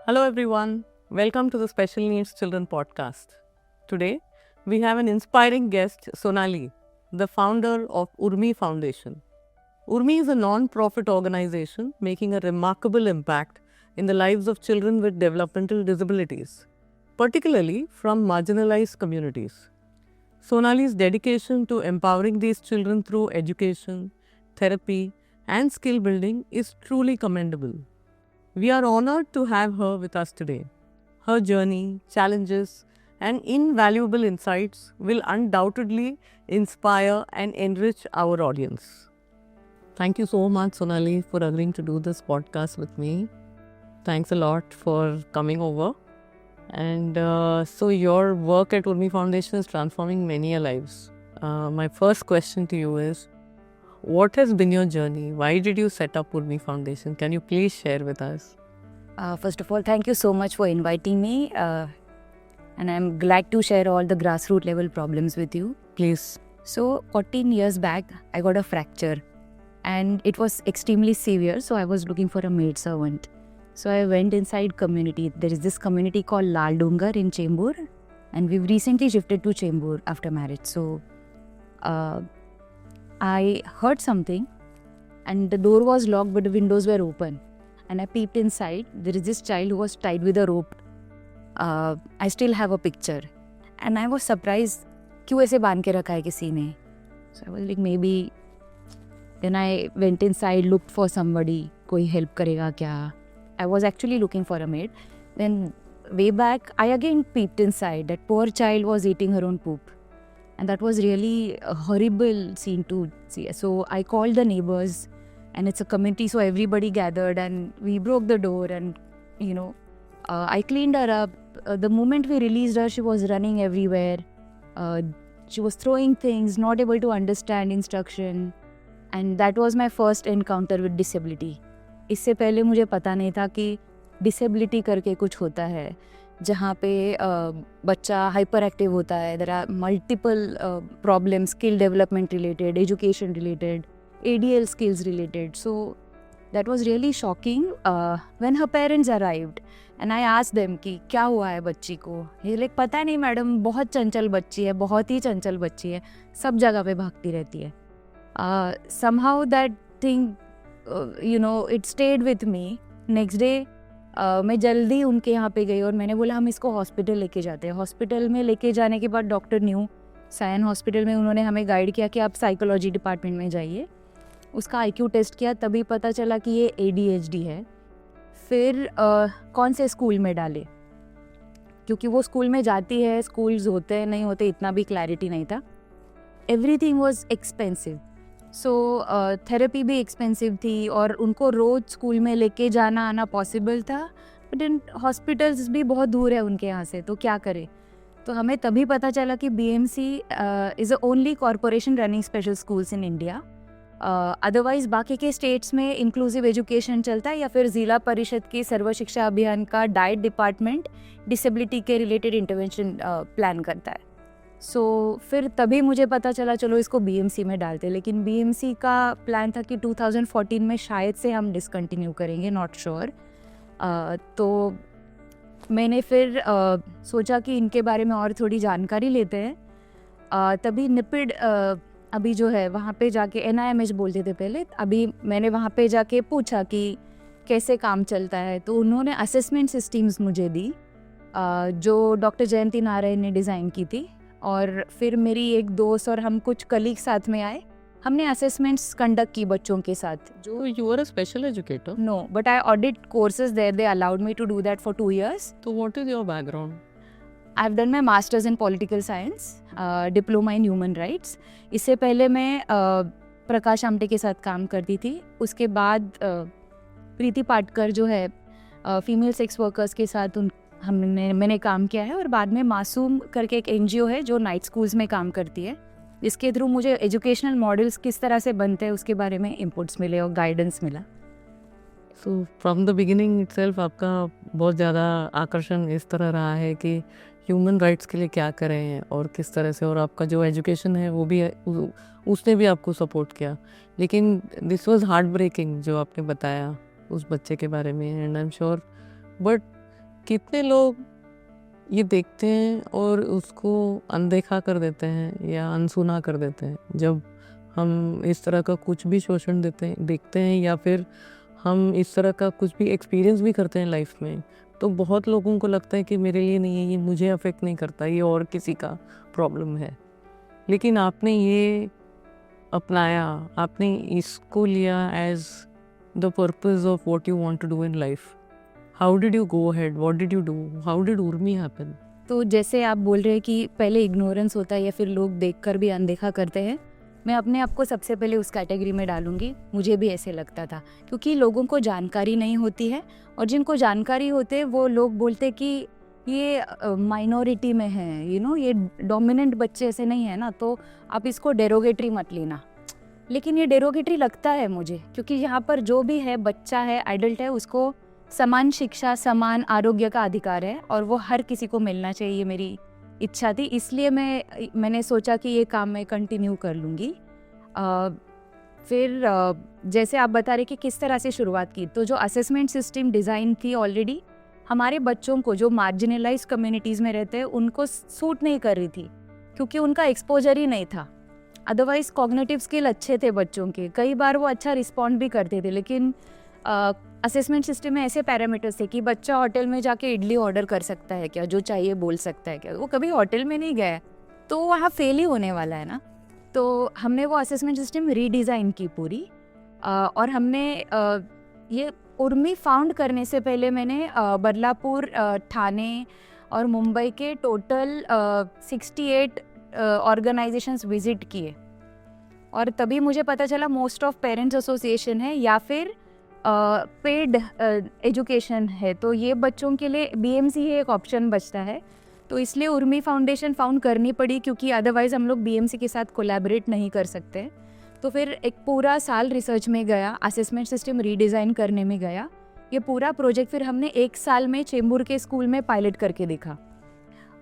Hello everyone, welcome to the Special Needs Children podcast. Today, we have an inspiring guest, Sonali, the founder of Urmi Foundation. Urmi is a non-profit organization making a remarkable impact in the lives of children with developmental disabilities, particularly from marginalized communities. Sonali's dedication to empowering these children through education, therapy, and skill building is truly commendable. We are honored to have her with us today. Her journey, challenges, and invaluable insights will undoubtedly inspire and enrich our audience. Thank you so much, Sonali, for agreeing to do this podcast with me. Thanks a lot for coming over. And so your work at Urmi Foundation is transforming many lives. My first question to you is, what has been your journey? Why did you set up Urmi Foundation? Can you please share with us? First of all, thank you so much for inviting me. And I'm glad to share all the grassroots level problems with you. Please. So 14 years back, I got a fracture. And it was extremely severe, so I was looking for a maid servant. So I went inside community. There is this community called Lal Dungar in Chembur. And we've recently shifted to Chembur after marriage. So I heard something and the door was locked but the windows were open. And I peeped inside. There is this child who was tied with a rope. I still have a picture. And I was surprised, क्यों ऐसे बांध के रखा है किसी ने? So I was like, maybe. Then I went inside, looked for somebody. कोई help करेगा क्या? I was actually looking for a maid. Then way back, I again peeped inside. That poor child was eating her own poop. And that was really a horrible scene to see. So I called the neighbors, and it's a committee, so everybody gathered and we broke the door and, I cleaned her up. The moment we released her, she was running everywhere. She was throwing things, not able to understand instruction. And that was my first encounter with disability. इससे पहले मुझे पता नहीं था कि disability करके कुछ होता है जहाँ पे बच्चा हाइपर एक्टिव होता है. There are multiple problems, skill development related, education related, ADL skills related. So that was really shocking when her parents arrived and I asked them कि क्या हुआ है बच्ची को. ये लाइक पता नहीं मैडम, बहुत चंचल बच्ची है, बहुत ही चंचल बच्ची है, सब जगह पे भागती रहती है. Somehow that thing, it stayed with me. Next day मैं जल्दी उनके यहाँ पे गई और मैंने बोला हम इसको हॉस्पिटल लेके जाते हैं. हॉस्पिटल में लेके जाने के बाद डॉक्टर न्यू सायन हॉस्पिटल में उन्होंने हमें गाइड किया कि आप साइकोलॉजी डिपार्टमेंट में जाइए. उसका IQ टेस्ट किया, तभी पता चला कि ये ADHD है. फिर कौन से स्कूल में डाले, क्योंकि वो स्कूल में जाती है, स्कूल्स होते हैं नहीं होते इतना भी क्लैरिटी नहीं था. Everything was expensive. So therapy भी एक्सपेंसिव थी और उनको रोज़ स्कूल में लेके जाना आना पॉसिबल था, बट हॉस्पिटल्स भी बहुत दूर है उनके यहाँ से, तो क्या करें. तो हमें तभी पता चला कि BMC is a only corporation running special schools in India. Otherwise बाकी के स्टेट्स में इंक्लूसिव एजुकेशन चलता है या फिर ज़िला परिषद की सर्व शिक्षा अभियान का डाइट डिपार्टमेंट डिसेबिलिटी के रिलेटेड इंटरवेंशन प्लान करता है. सो फिर तभी मुझे पता चला चलो इसको BMC में डालते. लेकिन BMC का प्लान था कि 2014 में शायद से हम डिसकंटिन्यू करेंगे, नॉट श्योर. तो मैंने फिर सोचा कि इनके बारे में और थोड़ी जानकारी लेते हैं. तभी निपिड अभी जो है वहाँ पे जाके NIMH बोलते थे पहले, अभी मैंने वहाँ पे जाके पूछा कि कैसे काम चलता है. तो उन्होंने असेसमेंट सिस्टम्स मुझे दी जो डॉक्टर जयंती नारायण ने डिज़ाइन की थी. और फिर मेरी एक दोस्त और हम कुछ कलीग साथ में आए, हमने असेसमेंट्स कंडक्ट की बच्चों के साथ. So you were a special educator? No, but I audit courses there. They allowed me to do that for 2 years. So what is your background? I've done my master's in political science, diploma in human rights. इससे पहले मैं प्रकाश आमटे के साथ काम करती थी. उसके बाद प्रीति पाटकर जो है फीमेल सेक्स वर्कर्स के साथ मैंने काम किया है. और बाद में मासूम करके एक NGO है जो नाइट स्कूल्स में काम करती है, जिसके थ्रू मुझे एजुकेशनल मॉडल्स किस तरह से बनते हैं उसके बारे में इनपुट्स मिले और गाइडेंस मिला. So from the beginning itself आपका बहुत ज़्यादा आकर्षण इस तरह रहा है कि ह्यूमन राइट्स के लिए क्या करें और किस तरह से, और आपका जो एजुकेशन है वो भी उसने भी आपको सपोर्ट किया. लेकिन दिस वाज हार्ट ब्रेकिंग जो आपने बताया उस बच्चे के बारे में, and I am sure. But कितने लोग ये देखते हैं और उसको अनदेखा कर देते हैं या अनसुना कर देते हैं जब हम इस तरह का कुछ भी शोषण देखते हैं या फिर हम इस तरह का कुछ भी एक्सपीरियंस भी करते हैं लाइफ में, तो बहुत लोगों को लगता है कि मेरे लिए नहीं है, ये मुझे अफेक्ट नहीं करता, ये और किसी का प्रॉब्लम है। लेकिन आपने ये अपनाया, आपने इसको लिया as the purpose of what you want to do in life. How did you go ahead, what did you do, how did Urmi happen? तो जैसे आप बोल रहे हैं कि पहले इग्नोरेंस होता है या फिर लोग देखकर भी अनदेखा करते हैं, मैं अपने आप को सबसे पहले उस कैटेगरी में डालूंगी। मुझे भी ऐसे लगता था, क्योंकि लोगों को जानकारी नहीं होती है, और जिनको जानकारी होते हैं वो लोग बोलते कि ये माइनॉरिटी में है, ये डोमिनेंट बच्चे ऐसे नहीं है ना, तो आप इसको डेरोगेटरी मत लेना। लेकिन ये डेरोगेटरी लगता है मुझे, क्योंकि यहाँ पर जो भी है, बच्चा है, एडल्ट है, उसको समान शिक्षा, समान आरोग्य का अधिकार है, और वो हर किसी को मिलना चाहिए, ये मेरी इच्छा थी। इसलिए मैंने सोचा कि ये काम मैं कंटिन्यू कर लूँगी। फिर जैसे आप बता रहे कि किस तरह से शुरुआत की, तो जो असेसमेंट सिस्टम डिज़ाइन थी ऑलरेडी, हमारे बच्चों को जो मार्जिनलाइज कम्युनिटीज़ में रहते हैं उनको सूट नहीं कर रही थी, क्योंकि उनका एक्सपोजर ही नहीं था। अदरवाइज कॉग्निटिव स्किल अच्छे थे बच्चों के, कई बार वो अच्छा रिस्पॉन्ड भी करते थे, लेकिन असेसमेंट सिस्टम में ऐसे पैरामीटर्स थे कि बच्चा होटल में जाके इडली ऑर्डर कर सकता है क्या, जो चाहिए बोल सकता है क्या, वो कभी होटल में नहीं गया है, तो वहाँ फेल ही होने वाला है ना। तो हमने वो असेसमेंट सिस्टम रीडिज़ाइन की पूरी, और हमने ये उर्मी फाउंड करने से पहले मैंने बदलापुर, ठाणे और मुंबई के टोटल 68 ऑर्गेनाइजेशंस विजिट किए, और तभी मुझे पता चला मोस्ट ऑफ पेरेंट्स एसोसिएशन है या फिर पेड एजुकेशन है, तो ये बच्चों के लिए BMC ही एक ऑप्शन बचता है। तो इसलिए उर्मी फाउंडेशन फाउंड करनी पड़ी, क्योंकि अदरवाइज़ हम लोग BMC के साथ कोलैबोरेट नहीं कर सकते। तो फिर एक पूरा साल रिसर्च में गया, असेसमेंट सिस्टम रीडिज़ाइन करने में गया। ये पूरा प्रोजेक्ट फिर हमने 1 साल में चेंबूर के स्कूल में पायलट करके देखा,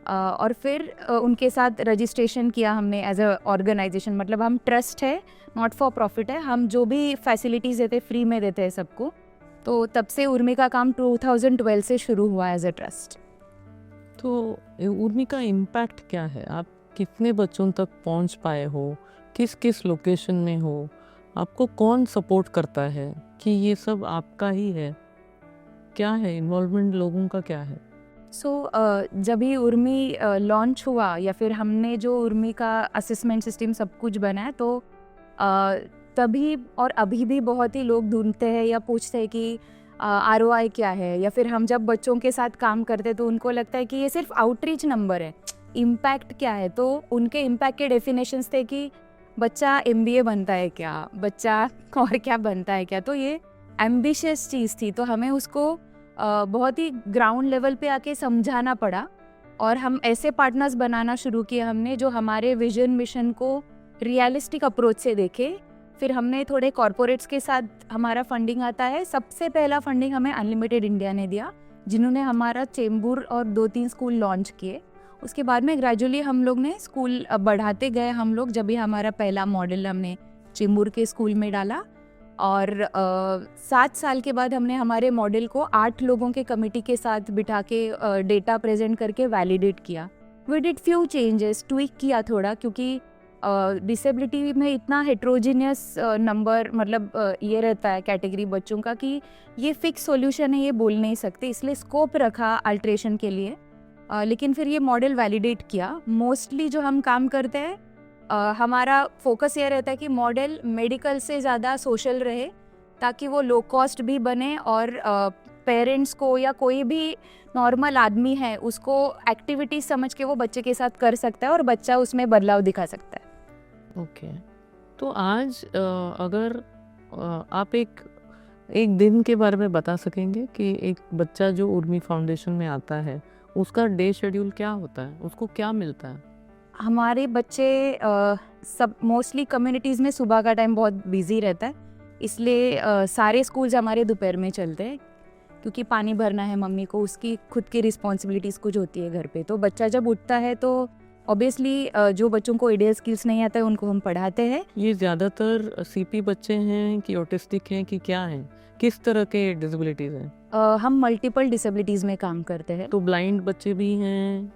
और फिर उनके साथ रजिस्ट्रेशन किया हमने एज अ ऑर्गेनाइजेशन। मतलब हम ट्रस्ट है, नॉट फॉर प्रॉफिट है, हम जो भी फैसिलिटीज़ देते फ्री में देते हैं सबको। तो तब से उर्मी का काम 2012 से शुरू हुआ एज अ ट्रस्ट। तो उर्मी का इम्पैक्ट क्या है? आप कितने बच्चों तक पहुंच पाए हो, किस किस लोकेशन में हो, आपको कौन सपोर्ट करता है कि ये सब आपका ही है, क्या है इन्वॉल्वमेंट लोगों का, क्या है? जब ही उर्मी लॉन्च हुआ, या फिर हमने जो उर्मी का असेसमेंट सिस्टम सब कुछ बनाया, तो तभी और अभी भी बहुत ही लोग ढूंढते हैं या पूछते हैं कि ROI क्या है, या फिर हम जब बच्चों के साथ काम करते तो उनको लगता है कि ये सिर्फ आउटरीच नंबर है, इम्पैक्ट क्या है। तो उनके इम्पैक्ट के डेफिनेशंस थे कि बच्चा MBA बनता है क्या, बच्चा और क्या बनता है क्या। तो ये एम्बिशियस चीज़ थी, तो हमें उसको बहुत ही ग्राउंड लेवल पे आके समझाना पड़ा, और हम ऐसे पार्टनर्स बनाना शुरू किए हमने जो हमारे विजन मिशन को रियलिस्टिक अप्रोच से देखे। फिर हमने थोड़े कॉरपोरेट्स के साथ हमारा फंडिंग आता है। सबसे पहला फंडिंग हमें अनलिमिटेड इंडिया ने दिया, जिन्होंने हमारा चेंबूर और 2-3 स्कूल लॉन्च किए। उसके बाद में ग्रेजुअली हम लोग ने स्कूल बढ़ाते गए हम लोग, जब भी हमारा पहला मॉडल हमने चेंबूर के स्कूल में डाला, और 7 साल के बाद हमने हमारे मॉडल को 8 लोगों के कमेटी के साथ बिठा के डेटा प्रेजेंट करके वैलिडेट किया। We did few changes, tweak किया थोड़ा, क्योंकि डिसेबिलिटी में इतना हेट्रोजीनियस नंबर, मतलब ये रहता है कैटेगरी बच्चों का कि ये फिक्स सॉल्यूशन है, ये बोल नहीं सकते, इसलिए स्कोप रखा अल्ट्रेशन के लिए। लेकिन फिर ये मॉडल वैलिडेट किया। मोस्टली जो हम काम करते हैं, हमारा फोकस ये रहता है कि मॉडल मेडिकल से ज़्यादा सोशल रहे, ताकि वो लो कॉस्ट भी बने, और पेरेंट्स को या कोई भी नॉर्मल आदमी है उसको एक्टिविटीज समझ के वो बच्चे के साथ कर सकता है, और बच्चा उसमें बदलाव दिखा सकता है। ओके तो आज अगर आप एक दिन के बारे में बता सकेंगे कि एक बच्चा जो उर्मी फाउंडेशन में आता है, उसका डे शेड्यूल क्या होता है, उसको क्या मिलता है? हमारे बच्चे सब मोस्टली कम्युनिटीज़ में सुबह का टाइम बहुत बिजी रहता है, इसलिए सारे स्कूल्स हमारे दोपहर में चलते हैं, क्योंकि पानी भरना है मम्मी को, उसकी खुद की रिस्पॉन्सिबिलिटीज़ कुछ होती है घर पे। तो बच्चा जब उठता है तो ऑब्वियसली जो बच्चों को आइडियल स्किल्स नहीं आता है उनको हम पढ़ाते हैं। ये ज़्यादातर CP बच्चे हैं कि ऑटिस्टिक हैं कि क्या हैं? किस तरह के डिसेबिलिटीज हैं? हम मल्टीपल डिसेबिलिटीज़ में काम करते हैं। तो ब्लाइंड बच्चे भी हैं,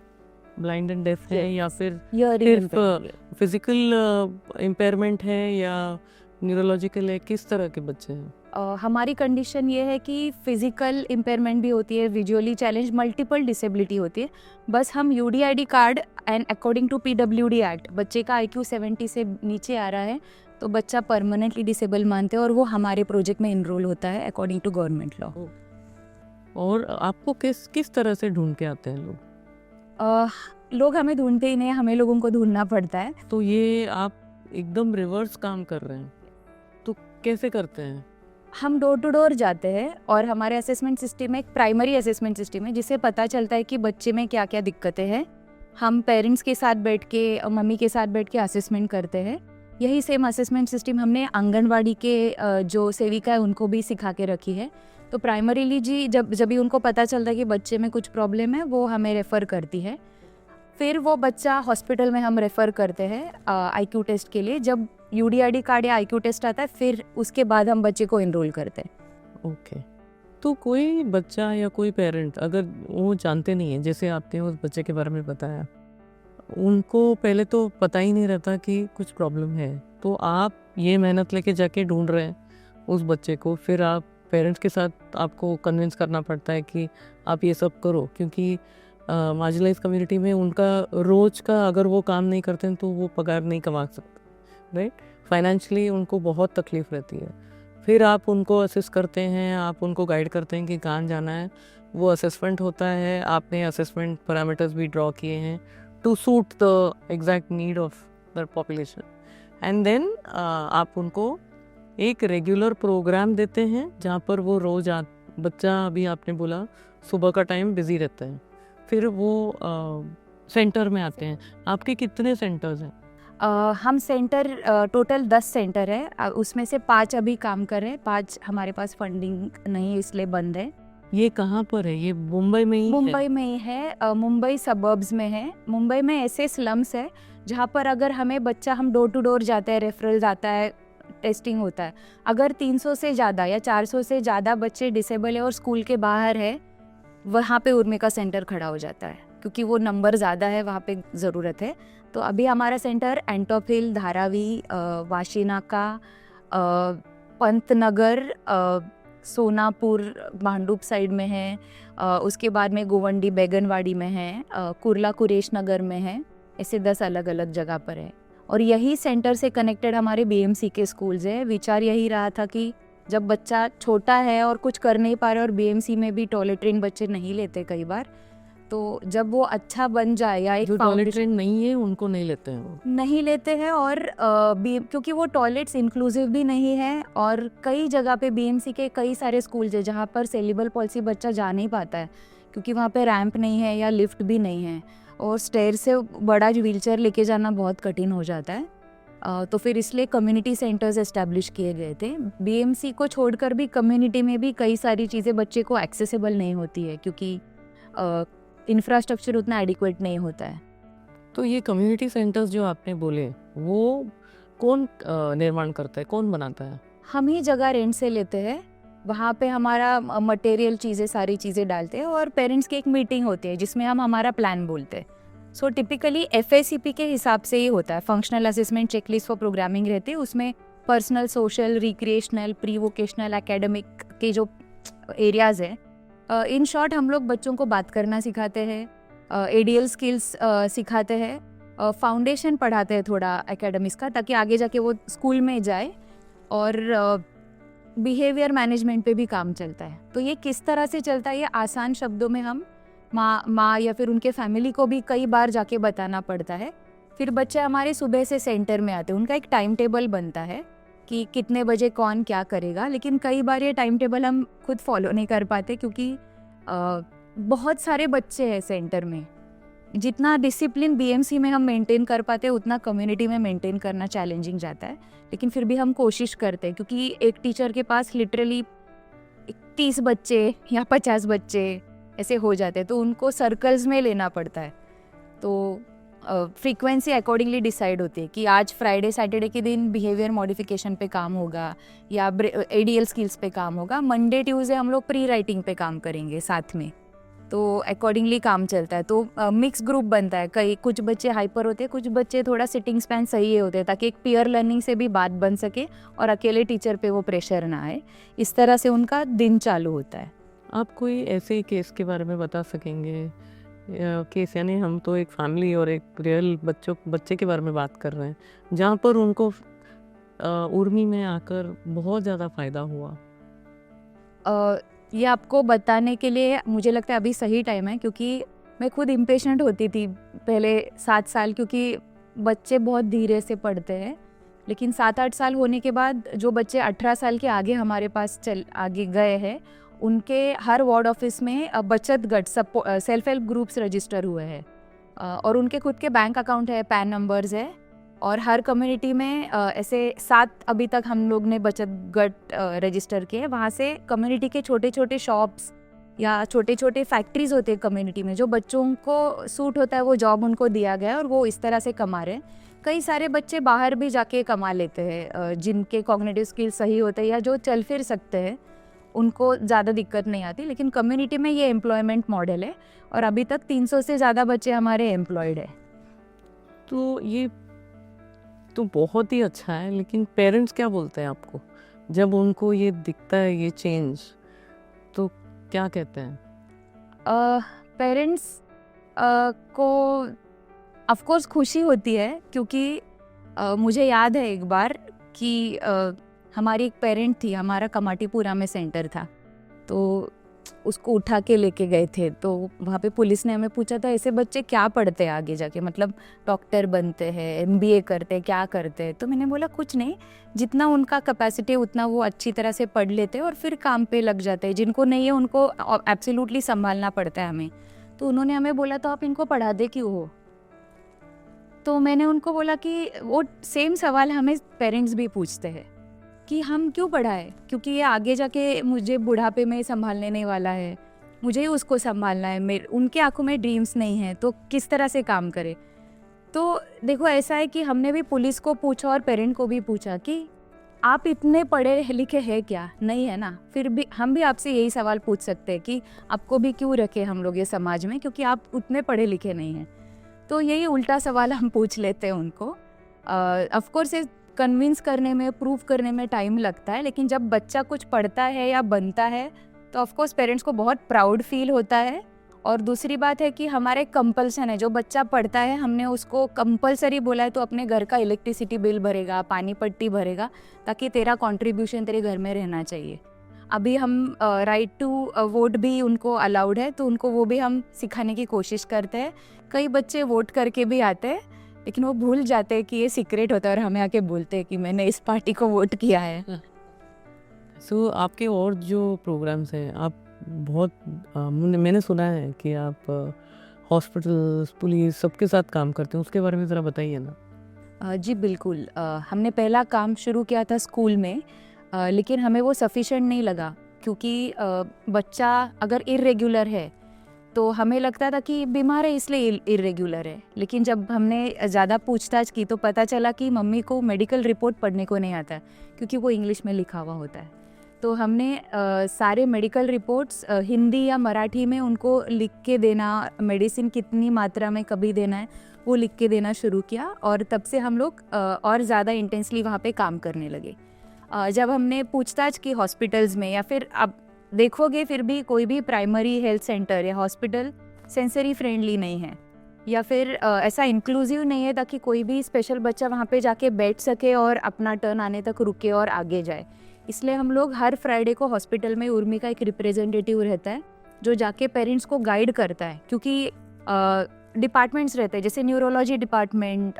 ब्लाइंड एंड डेफ है, या फिर Hearing सिर्फ फिजिकल इम्पेयरमेंट है या न्यूरोलॉजिकल है? किस तरह के बच्चे हैं? हमारी कंडीशन ये है कि फिजिकल इम्पेयरमेंट भी होती है, विजुअली चैलेंज, मल्टीपल डिसेबिलिटी होती है। बस हम UDID card and according to PWD act बच्चे का आईक्यू 70 से नीचे आ रहा है तो बच्चा परमानेंटली डिसेबल मानते हैं और वो हमारे प्रोजेक्ट में इनरोल होता है अकॉर्डिंग टू गवर्नमेंट लॉ। और आपको किस तरह से ढूंढ के आते हैं लोग? लोग हमें ढूंढते ही नहीं, हमें लोगों को ढूंढना पड़ता है। तो ये आप एकदम रिवर्स काम कर रहे हैं, तो कैसे करते हैं? हम डोर टू डोर जाते हैं और हमारे असेसमेंट सिस्टम में एक प्राइमरी असेसमेंट सिस्टम है जिससे पता चलता है कि बच्चे में क्या क्या दिक्कतें हैं। हम पेरेंट्स के साथ बैठ के, मम्मी के साथ बैठ के असेसमेंट करते हैं। यही सेम असेसमेंट सिस्टम हमने आंगनवाड़ी के जो सेविका है उनको भी सिखा के रखी है। तो प्राइमरीली जी जब भी उनको पता चलता है कि बच्चे में कुछ प्रॉब्लम है वो हमें रेफ़र करती है। फिर वो बच्चा हॉस्पिटल में हम रेफ़र करते हैं आईक्यू टेस्ट के लिए। जब यूडीआईडी कार्ड या आईक्यू टेस्ट आता है फिर उसके बाद हम बच्चे को इनरोल करते हैं। ओके। तो कोई बच्चा या कोई पेरेंट अगर वो जानते नहीं है, जैसे आपने उस बच्चे के बारे में बताया, उनको पहले तो पता ही नहीं रहता कि कुछ प्रॉब्लम है, तो आप ये मेहनत लेके जाके ढूंढ रहे हैं उस बच्चे को, फिर आप पेरेंट्स के साथ आपको कन्विंस करना पड़ता है कि आप ये सब करो, क्योंकि मार्जिनलाइज कम्युनिटी में उनका रोज का अगर वो काम नहीं करते हैं तो वो पगार नहीं कमा सकते, राइट? फाइनेंशियली उनको बहुत तकलीफ रहती है। फिर आप उनको असिस्ट करते हैं, आप उनको गाइड करते हैं कि कहाँ जाना है। वो असेसमेंट होता है, आपने असेसमेंट पैरामीटर्स भी ड्रॉ किए हैं to suit the exact need of the population, and then आप उनको एक रेगुलर प्रोग्राम देते हैं जहाँ पर वो रोज बच्चा, अभी आपने बोला सुबह का टाइम बिजी रहता है, फिर वो सेंटर में आते हैं। आपके कितने सेंटर्स हैं? हम सेंटर टोटल 10 सेंटर है, उसमें से 5 अभी काम कर रहे हैं, 5 हमारे पास फंडिंग नहीं है इसलिए बंद है। ये कहाँ पर है? ये मुंबई में ही है? मुंबई में ही है, मुंबई सबर्ब्स में है। मुंबई में ऐसे स्लम्स है जहाँ पर अगर हमें बच्चा, हम डोर टू डोर जाते हैं, रेफरल्स आता है, टेस्टिंग होता है, अगर 300 से ज़्यादा या 400 से ज़्यादा बच्चे डिसेबल है और स्कूल के बाहर है, वहाँ पे उर्मी का सेंटर खड़ा हो जाता है क्योंकि वो नंबर ज़्यादा है, वहाँ पे ज़रूरत है। तो अभी हमारा सेंटर एंटॉप हिल, धारावी, वाशीनाका, पंतनगर, सोनापुर, भांडुप साइड में है, उसके बाद में गोवंडी बैगनवाड़ी में है, कुर्ला कुरेश नगर में है। ऐसे 10 अलग अलग जगह पर है और यही सेंटर से कनेक्टेड हमारे बीएमसी के स्कूल्स है। विचार यही रहा था कि जब बच्चा छोटा है और कुछ कर नहीं पा रहा और बीएमसी में भी टॉयलेट ट्रेन बच्चे नहीं लेते कई बार, तो जब वो अच्छा बन जाए या एक जो टॉयलेट ट्रेन नहीं है उनको नहीं लेते हैं, वो नहीं लेते हैं और क्योंकि वो टॉयलेट्स इंक्लूसिव भी नहीं है और कई जगह पे बीएमसी के कई सारे स्कूल्स है जहाँ पर सेरिब्रल पॉल्सी बच्चा जा नहीं पाता है क्योंकि वहाँ पे रैंप नहीं है या लिफ्ट भी नहीं है और स्टेयर से बड़ा व्हीलचेयर लेके जाना बहुत कठिन हो जाता है। तो फिर इसलिए कम्युनिटी सेंटर्स एस्टैब्लिश किए गए थे। बीएमसी को छोड़कर भी कम्युनिटी में भी कई सारी चीज़ें बच्चे को एक्सेसिबल नहीं होती है क्योंकि इंफ्रास्ट्रक्चर उतना एडिक्वेट नहीं होता है। तो ये कम्युनिटी सेंटर्स जो आपने बोले, वो कौन निर्माण करता है, कौन बनाता है? हम ही जगह रेंट से लेते हैं, वहाँ पे हमारा मटेरियल चीज़ें, सारी चीज़ें डालते हैं और पेरेंट्स की एक मीटिंग होती है जिसमें हम हमारा प्लान बोलते हैं। सो टिपिकली FACP के हिसाब से ही होता है, functional assessment checklist for programming रहती है। उसमें personal, social, recreational, pre vocational, academic के जो एरियाज़ है, इन शॉर्ट हम लोग बच्चों को बात करना सिखाते हैं, ADL स्किल्स सिखाते हैं, फाउंडेशन पढ़ाते हैं थोड़ा एकेडमिक्स का ताकि आगे जाके वो स्कूल में जाए और बिहेवियर मैनेजमेंट पे भी काम चलता है। तो ये किस तरह से चलता है ये आसान शब्दों में हम माँ या फिर उनके फैमिली को भी कई बार जाके बताना पड़ता है। फिर बच्चे हमारे सुबह से सेंटर में आते हैं, उनका एक टाइम टेबल बनता है कि कितने बजे कौन क्या करेगा, लेकिन कई बार ये टाइम टेबल हम खुद फॉलो नहीं कर पाते क्योंकि बहुत सारे बच्चे हैं सेंटर में। जितना डिसिप्लिन BMC में हम मेंटेन कर पाते हैं उतना कम्युनिटी में मेंटेन करना चैलेंजिंग जाता है, लेकिन फिर भी हम कोशिश करते हैं क्योंकि एक टीचर के पास लिटरली 30 बच्चे या 50 बच्चे ऐसे हो जाते हैं तो उनको सर्कल्स में लेना पड़ता है। तो फ्रीक्वेंसी अकॉर्डिंगली डिसाइड होती है कि आज फ्राइडे सैटरडे के दिन बिहेवियर मॉडिफिकेशन पे काम होगा या एडीएल स्किल्स पे काम होगा, मंडे ट्यूसडे हम लोग प्री राइटिंग पे काम करेंगे साथ में, तो अकॉर्डिंगली काम चलता है। तो मिक्स ग्रुप बनता है, कई कुछ बच्चे हाइपर होते हैं, कुछ बच्चे थोड़ा सिटिंग स्पैन सही होते हैं, ताकि एक पीयर लर्निंग से भी बात बन सके और अकेले टीचर पे वो प्रेशर ना आए। इस तरह से उनका दिन चालू होता है। आप कोई ऐसे केस के बारे में बता सकेंगे? केस यानी हम तो एक फैमिली और एक रियल बच्चे के बारे में बात कर रहे हैं, जहाँ पर उनको उर्मी में आकर बहुत ज़्यादा फ़ायदा हुआ। ये आपको बताने के लिए मुझे लगता है अभी सही टाइम है, क्योंकि मैं खुद इम्पेशेंट होती थी पहले 7 साल, क्योंकि बच्चे बहुत धीरे से पढ़ते हैं। लेकिन 7-8 साल होने के बाद जो बच्चे 18 साल के आगे हमारे पास आगे गए हैं, उनके हर वार्ड ऑफिस में बचत गट सेल्फ हेल्प ग्रुप्स रजिस्टर हुए हैं, और उनके खुद के बैंक अकाउंट है, पैन नंबर्स है, और हर कम्युनिटी में ऐसे 7 अभी तक हम लोग ने बचत गट रजिस्टर किए। वहाँ से कम्युनिटी के छोटे छोटे शॉप्स या छोटे छोटे फैक्ट्रीज होते हैं कम्युनिटी में, जो बच्चों को सूट होता है वो जॉब उनको दिया गया है और वो इस तरह से कमा रहे हैं। कई सारे बच्चे बाहर भी जाके कमा लेते हैं, जिनके कॉग्निटिव स्किल सही होते हैं या जो चल फिर सकते हैं, उनको ज़्यादा दिक्कत नहीं आती। लेकिन कम्युनिटी में ये एम्प्लॉयमेंट मॉडल है और अभी तक 300 से ज़्यादा बच्चे हमारे एम्प्लॉयड है। तो ये तो बहुत ही अच्छा है, लेकिन पेरेंट्स क्या बोलते हैं आपको जब उनको ये दिखता है ये चेंज, तो क्या कहते हैं? पेरेंट्स को ऑफ कोर्स खुशी होती है, क्योंकि मुझे याद है एक बार कि हमारी एक पेरेंट थी, हमारा कमाटीपुरा में सेंटर था, तो उसको उठा के लेके गए थे। तो वहाँ पे पुलिस ने हमें पूछा था, ऐसे बच्चे क्या पढ़ते हैं आगे जाके, मतलब डॉक्टर बनते हैं, एमबीए करते हैं, क्या करते हैं? तो मैंने बोला कुछ नहीं, जितना उनका कैपेसिटी है उतना वो अच्छी तरह से पढ़ लेते हैं और फिर काम पे लग जाते हैं। जिनको नहीं है उनको एब्सोल्युटली संभालना पड़ता है हमें। तो उन्होंने हमें बोला तो आप इनको पढ़ा दे क्यों हो? तो मैंने उनको बोला कि वो सेम सवाल हमें पेरेंट्स भी पूछते हैं कि हम क्यों पढ़ाएं, क्योंकि ये आगे जाके मुझे बुढ़ापे में संभालने वाला है, मुझे ही उसको संभालना है। मेरे उनके आंखों में ड्रीम्स नहीं है, तो किस तरह से काम करे? तो देखो ऐसा है कि हमने भी पुलिस को पूछा और पेरेंट को भी पूछा कि आप इतने पढ़े लिखे हैं क्या? नहीं है ना? फिर भी हम भी आपसे यही सवाल पूछ सकते हैं कि आपको भी क्यों रखे हम लोग ये समाज में, क्योंकि आप उतने पढ़े लिखे नहीं हैं। तो यही उल्टा सवाल हम पूछ लेते हैं उनको। ऑफ कोर्स ये कन्विंस करने में, प्रूव करने में टाइम लगता है, लेकिन जब बच्चा कुछ पढ़ता है या बनता है तो ऑफ कोर्स पेरेंट्स को बहुत प्राउड फील होता है। और दूसरी बात है कि हमारे कंपल्सन है, जो बच्चा पढ़ता है हमने उसको कंपलसरी बोला है तो अपने घर का इलेक्ट्रिसिटी बिल भरेगा, पानी पट्टी भरेगा, ताकि तेरा कंट्रीब्यूशन तेरे घर में रहना चाहिए। अभी हम राइट टू वोट भी उनको अलाउड है, तो उनको वो भी हम सिखाने की कोशिश करते हैं। कई बच्चे वोट करके भी आते हैं, लेकिन वो भूल जाते हैं कि ये सीक्रेट होता है और हमें आके बोलते हैं कि मैंने इस पार्टी को वोट किया है। सो आपके और जो प्रोग्राम्स हैं, आप बहुत मैंने सुना है कि आप हॉस्पिटल्स, पुलिस सबके साथ काम करते हैं, उसके बारे में ज़रा बताइए ना। जी बिल्कुल। हमने पहला काम शुरू किया था स्कूल में, लेकिन हमें वो सफिशेंट नहीं लगा, क्योंकि बच्चा अगर इर्रेगुलर है तो हमें लगता था कि बीमार है इसलिए इर्रेगुलर है। लेकिन जब हमने ज़्यादा पूछताछ की तो पता चला कि मम्मी को मेडिकल रिपोर्ट पढ़ने को नहीं आता, क्योंकि वो इंग्लिश में लिखा हुआ होता है। तो हमने सारे मेडिकल रिपोर्ट्स हिंदी या मराठी में उनको लिख के देना, मेडिसिन कितनी मात्रा में कभी देना है वो लिख के देना शुरू किया, और तब से हम लोग और ज़्यादा इंटेंसली वहाँ पे काम करने लगे। जब हमने पूछताछ की हॉस्पिटल्स में, या फिर अब देखोगे फिर भी कोई भी प्राइमरी हेल्थ सेंटर या हॉस्पिटल सेंसरी फ्रेंडली नहीं है, या फिर ऐसा इंक्लूसिव नहीं है ताकि कोई भी स्पेशल बच्चा वहाँ पे जाके बैठ सके और अपना टर्न आने तक रुके और आगे जाए। इसलिए हम लोग हर फ्राइडे को हॉस्पिटल में उर्मी का एक रिप्रेजेंटेटिव रहता है जो जाके पेरेंट्स को गाइड करता है, क्योंकि डिपार्टमेंट्स रहते हैं, जैसे न्यूरोलॉजी डिपार्टमेंट,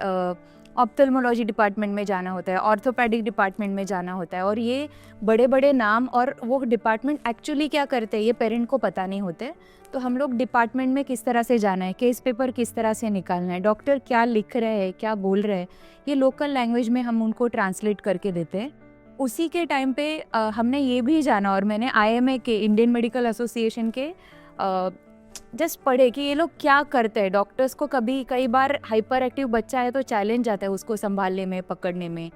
ऑप्थेल्मोलॉजी डिपार्टमेंट में जाना होता है, ऑर्थोपेडिक डिपार्टमेंट में जाना होता है, और ये बड़े बड़े नाम और वो डिपार्टमेंट एक्चुअली क्या करते हैं ये पेरेंट को पता नहीं होते। तो हम लोग डिपार्टमेंट में किस तरह से जाना है, केस पेपर किस तरह से निकालना है, डॉक्टर क्या लिख रहे हैं, क्या बोल रहे हैं, ये लोकल लैंग्वेज में हम उनको ट्रांसलेट करके देते हैं। उसी के टाइम पे हमने ये भी जाना, और मैंने IMA के, इंडियन मेडिकल एसोसिएशन के जस्ट पढ़े कि ये लोग क्या करते हैं। डॉक्टर्स को कई बार हाइपर एक्टिव बच्चा है तो चैलेंज आता है उसको संभालने में, पकड़ने में।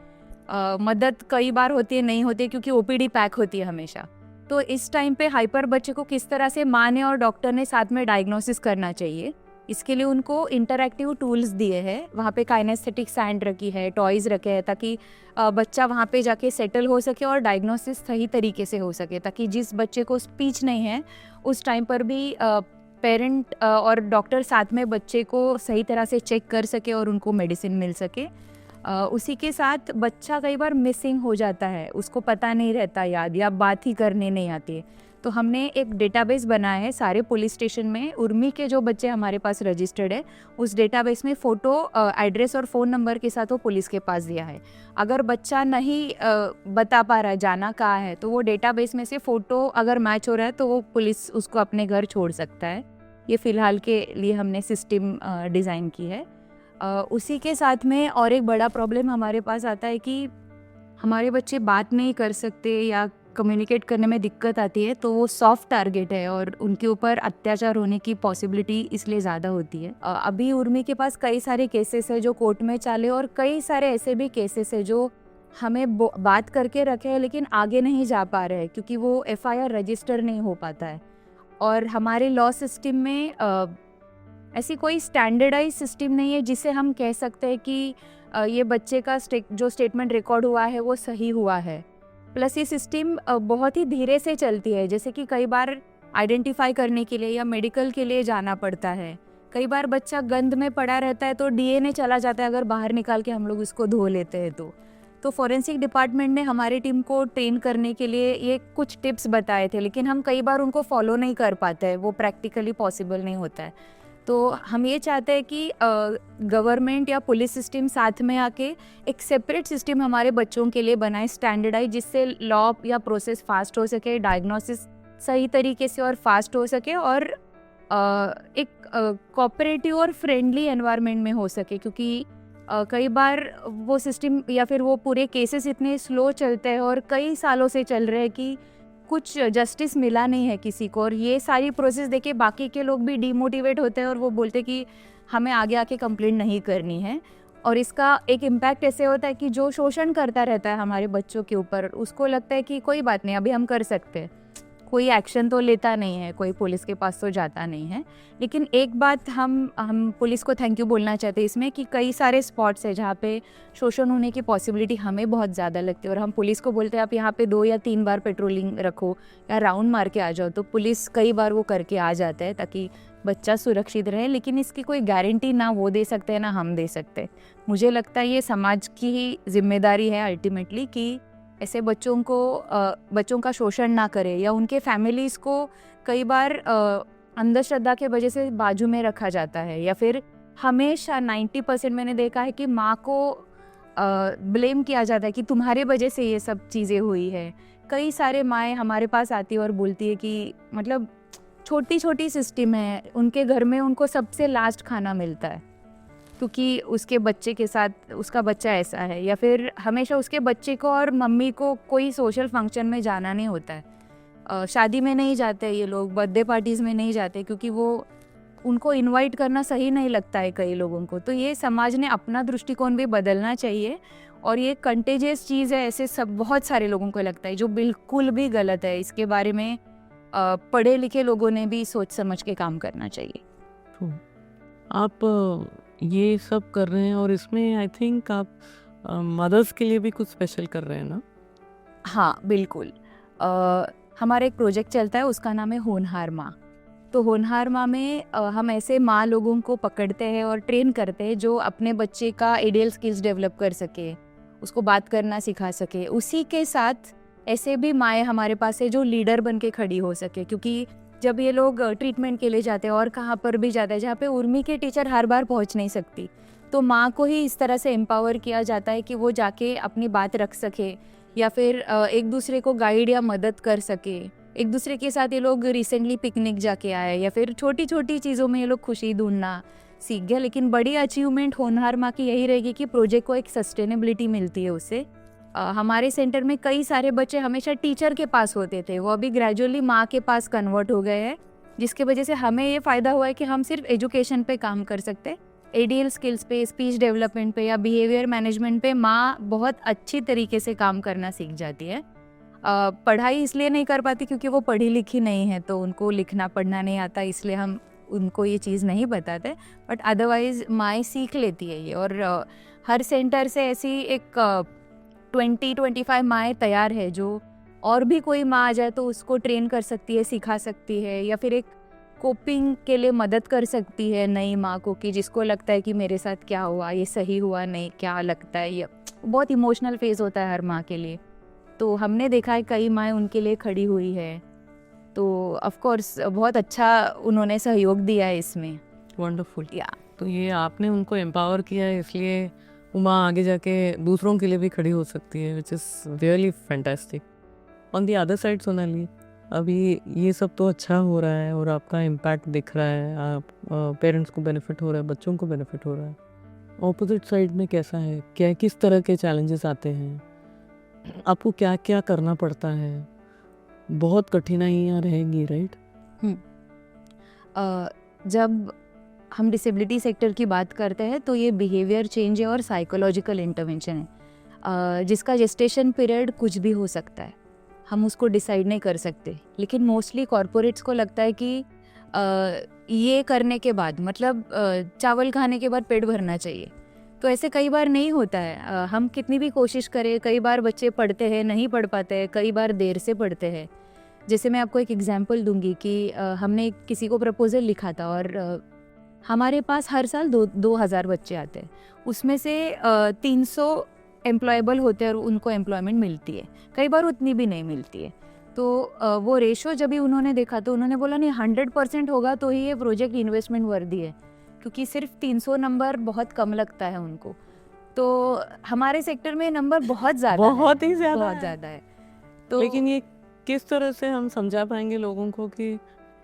मदद कई बार होती है, नहीं होती है, क्योंकि ओपीडी पैक होती है हमेशा। तो इस टाइम पे हाइपर बच्चे को किस तरह से माँ ने और डॉक्टर ने साथ में डायग्नोसिस करना चाहिए, इसके लिए उनको इंटरैक्टिव टूल्स दिए हैं। वहाँ पे काइनेस्थेटिक सैंड रखी है, टॉयज़ रखे हैं, ताकि बच्चा वहाँ पे जाके सेटल हो सके और डायग्नोसिस सही तरीके से हो सके, ताकि जिस बच्चे को स्पीच नहीं है उस टाइम पर भी पेरेंट और डॉक्टर साथ में बच्चे को सही तरह से चेक कर सके और उनको मेडिसिन मिल सके। उसी के साथ बच्चा कई बार मिसिंग हो जाता है, उसको पता नहीं रहता याद, या बात ही करने नहीं आती है। तो हमने एक डेटाबेस बनाया है सारे पुलिस स्टेशन में। उर्मी के जो बच्चे हमारे पास रजिस्टर्ड है, उस डेटाबेस में फ़ोटो, एड्रेस और फ़ोन नंबर के साथ वो पुलिस के पास दिया है। अगर बच्चा नहीं बता पा रहा है जाना कहाँ है, तो वो डेटाबेस में से फ़ोटो अगर मैच हो रहा है तो वो पुलिस उसको अपने घर छोड़ सकता है। ये फ़िलहाल के लिए हमने सिस्टम डिज़ाइन की है। उसी के साथ में और एक बड़ा प्रॉब्लम हमारे पास आता है कि हमारे बच्चे बात नहीं कर सकते या कम्युनिकेट करने में दिक्कत आती है, तो वो सॉफ्ट टारगेट है और उनके ऊपर अत्याचार होने की पॉसिबिलिटी इसलिए ज़्यादा होती है। अभी उर्मी के पास कई सारे केसेस है जो कोर्ट में चाले, और कई सारे ऐसे भी केसेस है जो हमें बात करके रखे हैं लेकिन आगे नहीं जा पा रहे हैं, क्योंकि वो FIR रजिस्टर नहीं हो पाता है। और हमारे लॉ सिस्टम में ऐसी कोई स्टैंडर्डाइज सिस्टम नहीं है जिसे हम कह सकते हैं कि ये बच्चे का जो स्टेटमेंट रिकॉर्ड हुआ है वो सही हुआ है। प्लस ये सिस्टम बहुत ही धीरे से चलती है, जैसे कि कई बार आइडेंटिफाई करने के लिए या मेडिकल के लिए जाना पड़ता है। कई बार बच्चा गंद में पड़ा रहता है तो DNA चला जाता है, अगर बाहर निकाल के हम लोग उसको धो लेते हैं तो फॉरेंसिक डिपार्टमेंट ने हमारी टीम को ट्रेन करने के लिए ये कुछ टिप्स बताए थे, लेकिन हम कई बार उनको फॉलो नहीं कर पाते हैं, वो प्रैक्टिकली पॉसिबल नहीं होता है। तो हम ये चाहते हैं कि गवर्नमेंट या पुलिस सिस्टम साथ में आके एक सेपरेट सिस्टम हमारे बच्चों के लिए बनाए, स्टैंडर्डाइज, जिससे लॉ या प्रोसेस फास्ट हो सके, डायग्नोसिस सही तरीके से और फास्ट हो सके, और एक कोऑपरेटिव और फ्रेंडली एनवायरनमेंट में हो सके। क्योंकि कई बार वो सिस्टम या फिर वो पूरे केसेस इतने स्लो चलते हैं और कई सालों से चल रहे हैं कि कुछ जस्टिस मिला नहीं है किसी को, और ये सारी प्रोसेस देखे बाकी के लोग भी डिमोटिवेट होते हैं और वो बोलते कि हमें आगे आके कंप्लेंट नहीं करनी है। और इसका एक इम्पैक्ट ऐसे होता है कि जो शोषण करता रहता है हमारे बच्चों के ऊपर, उसको लगता है कि कोई बात नहीं, अभी हम कर सकते हैं, कोई एक्शन तो लेता नहीं है, कोई पुलिस के पास तो जाता नहीं है। लेकिन एक बात हम पुलिस को थैंक यू बोलना चाहते हैं इसमें, कि कई सारे स्पॉट्स है जहाँ पे शोषण होने की पॉसिबिलिटी हमें बहुत ज़्यादा लगती है, और हम पुलिस को बोलते हैं आप यहाँ पे 2 या 3 बार पेट्रोलिंग रखो या राउंड मार के आ जाओ, तो पुलिस कई बार वो करके आ जाता है ताकि बच्चा सुरक्षित रहे। लेकिन इसकी कोई गारंटी ना वो दे सकते हैं ना हम दे सकते। मुझे लगता है ये समाज की ही जिम्मेदारी है अल्टीमेटली कि ऐसे बच्चों का शोषण ना करे, या उनके फैमिलीज़ को कई बार अंधश्रद्धा के वजह से बाजू में रखा जाता है, या फिर हमेशा 90% मैंने देखा है कि माँ को ब्लेम किया जाता है कि तुम्हारे वजह से ये सब चीज़ें हुई है। कई सारे माएँ हमारे पास आती है और बोलती है कि मतलब छोटी छोटी सिस्टम है, उनके घर में उनको सबसे लास्ट खाना मिलता है क्योंकि उसके बच्चे के साथ उसका बच्चा ऐसा है, या फिर हमेशा उसके बच्चे को और मम्मी को कोई सोशल फंक्शन में जाना नहीं होता है। शादी में नहीं जाते ये लोग, बर्थडे पार्टीज़ में नहीं जाते, क्योंकि वो उनको इनवाइट करना सही नहीं लगता है कई लोगों को। तो ये समाज ने अपना दृष्टिकोण भी बदलना चाहिए, और ये कंटेजियस चीज़ है, ऐसे सब बहुत सारे लोगों को लगता है, जो बिल्कुल भी गलत है। इसके बारे में पढ़े लिखे लोगों ने भी सोच समझ के काम करना चाहिए। आप ये सब कर रहे हैं और इसमें आई थिंक आप मदर्स के लिए भी कुछ स्पेशल कर रहे हैं ना? हाँ बिल्कुल। हमारा एक प्रोजेक्ट चलता है, उसका नाम है होनहार माँ। तो होनहार माँ में हम ऐसे माँ लोगों को पकड़ते हैं और ट्रेन करते हैं जो अपने बच्चे का आइडियल स्किल्स डेवलप कर सके, उसको बात करना सिखा सके। उसी के साथ ऐसे भी माएँ हमारे पास है जो लीडर बन के खड़ी हो सके, क्योंकि जब ये लोग ट्रीटमेंट के लिए जाते हैं और कहाँ पर भी जाते हैं जहाँ पे उर्मी के टीचर हर बार पहुँच नहीं सकती, तो माँ को ही इस तरह से एम्पावर किया जाता है कि वो जाके अपनी बात रख सके, या फिर एक दूसरे को गाइड या मदद कर सके। एक दूसरे के साथ ये लोग रिसेंटली पिकनिक जाके आए, या फिर छोटी छोटी चीज़ों में ये लोग खुशी ढूंढना सीख गया। लेकिन बड़ी अचीवमेंट होनहार माँ की यही रहेगी कि प्रोजेक्ट को एक सस्टेनेबिलिटी मिलती है उससे। हमारे सेंटर में कई सारे बच्चे हमेशा टीचर के पास होते थे, वो अभी ग्रेजुअली माँ के पास कन्वर्ट हो गए हैं। जिसके वजह से हमें ये फ़ायदा हुआ है कि हम सिर्फ एजुकेशन पे काम कर सकते हैं। ADL स्किल्स पे, स्पीच डेवलपमेंट पे या बिहेवियर मैनेजमेंट पे माँ बहुत अच्छी तरीके से काम करना सीख जाती है। पढ़ाई इसलिए नहीं कर पाती क्योंकि वो पढ़ी लिखी नहीं है, तो उनको लिखना पढ़ना नहीं आता, इसलिए हम उनको ये चीज़ नहीं बताते, बट अदरवाइज़ माएँ सीख लेती है ये। और हर सेंटर से ऐसी एक 20-25 माएँ तैयार है जो और भी कोई माँ आ जाए तो उसको ट्रेन कर सकती है, सिखा सकती है, या फिर एक कोपिंग के लिए मदद कर सकती है नई माँ को कि जिसको लगता है कि मेरे साथ क्या हुआ, ये सही हुआ नहीं, क्या लगता है। ये बहुत इमोशनल फेज़ होता है हर माँ के लिए, तो हमने देखा है कई माएँ उनके लिए खड़ी हुई है, तो ऑफ कोर्स बहुत अच्छा उन्होंने सहयोग दिया है इसमें। वंडरफुल। या तो ये आपने उनको एम्पावर किया है, इसलिए वो माँ आगे जाके दूसरों के लिए भी खड़ी हो सकती है, which is really fantastic. On the other side Sonali, अभी ये सब तो अच्छा हो रहा है और आपका इम्पैक्ट दिख रहा है, आप पेरेंट्स को बेनिफिट हो रहा है, बच्चों को बेनिफिट हो रहा है। ऑपोजिट साइड में कैसा है, क्या किस तरह के चैलेंजेस आते हैं, आपको क्या क्या करना पड़ता है? बहुत कठिनाइयाँ रहेंगी, राइट? जब हम डिसेबिलिटी सेक्टर की बात करते हैं तो ये बिहेवियर चेंज है और साइकोलॉजिकल इंटरवेंशन है, जिसका जेस्टेशन पीरियड कुछ भी हो सकता है, हम उसको डिसाइड नहीं कर सकते। लेकिन मोस्टली कॉरपोरेट्स को लगता है कि ये करने के बाद, मतलब चावल खाने के बाद पेट भरना चाहिए, तो ऐसे कई बार नहीं होता है। हम कितनी भी कोशिश करें, कई बार बच्चे पढ़ते हैं, नहीं पढ़ पाते हैं, कई बार देर से पढ़ते हैं। जैसे मैं आपको एक एग्जांपल दूंगी कि हमने किसी को प्रपोजल लिखा था और हमारे पास हर साल 2000 बच्चे आते हैं, उसमें से 300 एम्प्लॉयबल होते हैं और उनको एम्प्लॉयमेंट मिलती है, कई बार उतनी भी नहीं मिलती है। तो वो रेशो जब भी उन्होंने देखा तो उन्होंने बोला नहीं, 100% होगा तो ही ये प्रोजेक्ट इन्वेस्टमेंट वर्दी है, क्योंकि सिर्फ 300 नंबर बहुत कम लगता है उनको। तो हमारे सेक्टर में नंबर बहुत ज़्यादा बहुत ही ज़्यादा बहुत है। ज़्यादा है। तो लेकिन ये किस तरह से हम समझा पाएंगे लोगों को कि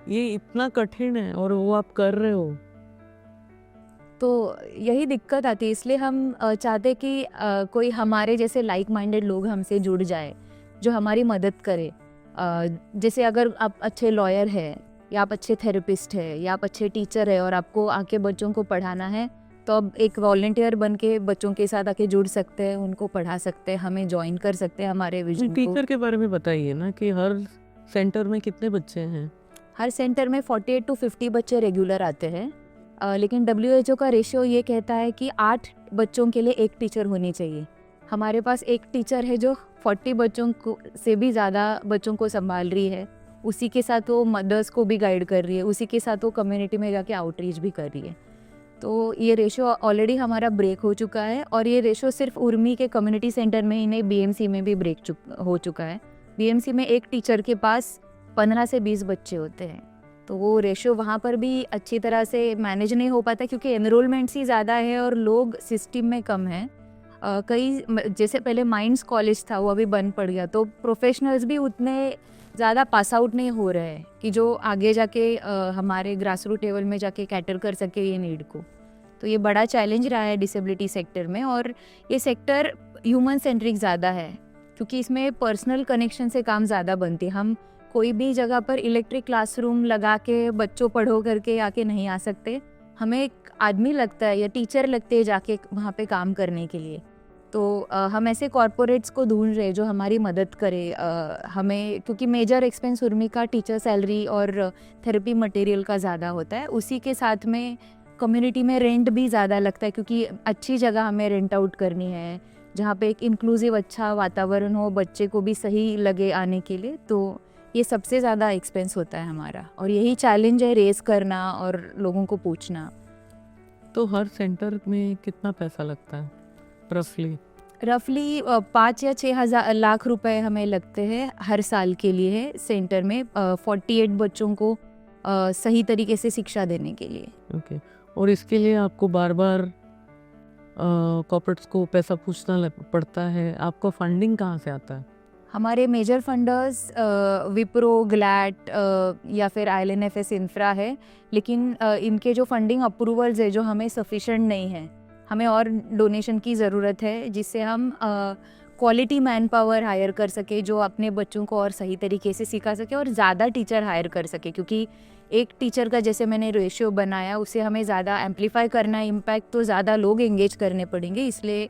ये इतना कठिन है और वो आप कर रहे हो? तो यही दिक्कत आती है, इसलिए हम चाहते कि कोई हमारे जैसे लाइक माइंडेड लोग हमसे जुड़ जाए, जो हमारी मदद करे। जैसे अगर आप अच्छे लॉयर हैं, या आप अच्छे थेरेपिस्ट है, या आप अच्छे टीचर है और आपको आके बच्चों को पढ़ाना है, तो अब एक वॉलंटियर बन के बच्चों के साथ आके जुड़ सकते हैं, उनको पढ़ा सकते हैं, हमें ज्वाइन कर सकते हैं हमारे विजन को। टीचर के बारे में बताइए ना कि हर सेंटर में कितने बच्चे हैं? हर सेंटर में 48 to 50 बच्चे रेगुलर आते हैं, लेकिन WHO का रेशियो ये कहता है कि 8 बच्चों के लिए एक टीचर होनी चाहिए। हमारे पास एक टीचर है जो 40 बच्चों को से भी ज़्यादा बच्चों को संभाल रही है, उसी के साथ वो मदर्स को भी गाइड कर रही है, उसी के साथ वो कम्युनिटी में जाके आउटरीच भी कर रही है। तो ये रेशो ऑलरेडी हमारा ब्रेक हो चुका है, और ये रेशो सिर्फ उर्मी के कम्युनिटी सेंटर में ही नहीं, BMC में भी ब्रेक हो चुका है। BMC में एक टीचर के पास 15 से 20 बच्चे होते हैं, तो वो रेशो वहाँ पर भी अच्छी तरह से मैनेज नहीं हो पाता क्योंकि एनरोलमेंट्स ही ज़्यादा है और लोग सिस्टम में कम हैं। जैसे पहले माइंड्स कॉलेज था, वो अभी बंद पड़ गया, तो प्रोफेशनल्स भी उतने ज़्यादा पास आउट नहीं हो रहे हैं कि जो आगे जाके हमारे ग्रास रूट लेवल में जाके कैटर कर सके ये नीड को। तो ये बड़ा चैलेंज रहा है डिसेबिलिटी सेक्टर में, और ये सेक्टर ह्यूमन सेंट्रिक ज़्यादा है क्योंकि इसमें पर्सनल कनेक्शन से काम ज़्यादा बनती है। हम कोई भी जगह पर इलेक्ट्रिक क्लासरूम लगा के बच्चों पढ़ो करके आके नहीं आ सकते, हमें एक आदमी लगता है या टीचर लगते हैं जाके वहाँ पे काम करने के लिए। तो हम ऐसे कॉरपोरेट्स को ढूंढ रहे जो हमारी मदद करे हमें, क्योंकि मेजर एक्सपेंस उर्मी का टीचर सैलरी और थेरेपी मटेरियल का ज़्यादा होता है, उसी के साथ में कम्युनिटी में रेंट भी ज़्यादा लगता है क्योंकि अच्छी जगह हमें रेंट आउट करनी है जहाँ पे एक इंक्लूसिव अच्छा वातावरण हो, बच्चे को भी सही लगे आने के लिए। तो ये सबसे ज़्यादा एक्सपेंस होता है हमारा, और यही चैलेंज है रेस करना और लोगों को पूछना। तो हर सेंटर में कितना पैसा लगता है रफली 5 या 6 लाख रुपए हमें लगते हैं हर साल के लिए सेंटर में 48 बच्चों को सही तरीके से शिक्षा देने के लिए। ओके। और इसके लिए आपको बार बार कॉर्पोरेट्स को पैसा पूछना पड़ता है, आपका फंडिंग कहाँ से आता है? हमारे मेजर फंडर्स विप्रो, ग्लैट या फिर ILNFS इंफ्रा है, लेकिन इनके जो फंडिंग अप्रूवल्स है जो हमें सफिशेंट नहीं है, हमें और डोनेशन की ज़रूरत है जिससे हम क्वालिटी मैन पावर हायर कर सके जो अपने बच्चों को और सही तरीके से सिखा सके, और ज़्यादा टीचर हायर कर सके, क्योंकि एक टीचर का जैसे मैंने रेशियो बनाया उसे हमें ज़्यादा एम्पलीफाई करना है इम्पैक्ट, तो ज़्यादा लोग एंगेज करने पड़ेंगे, इसलिए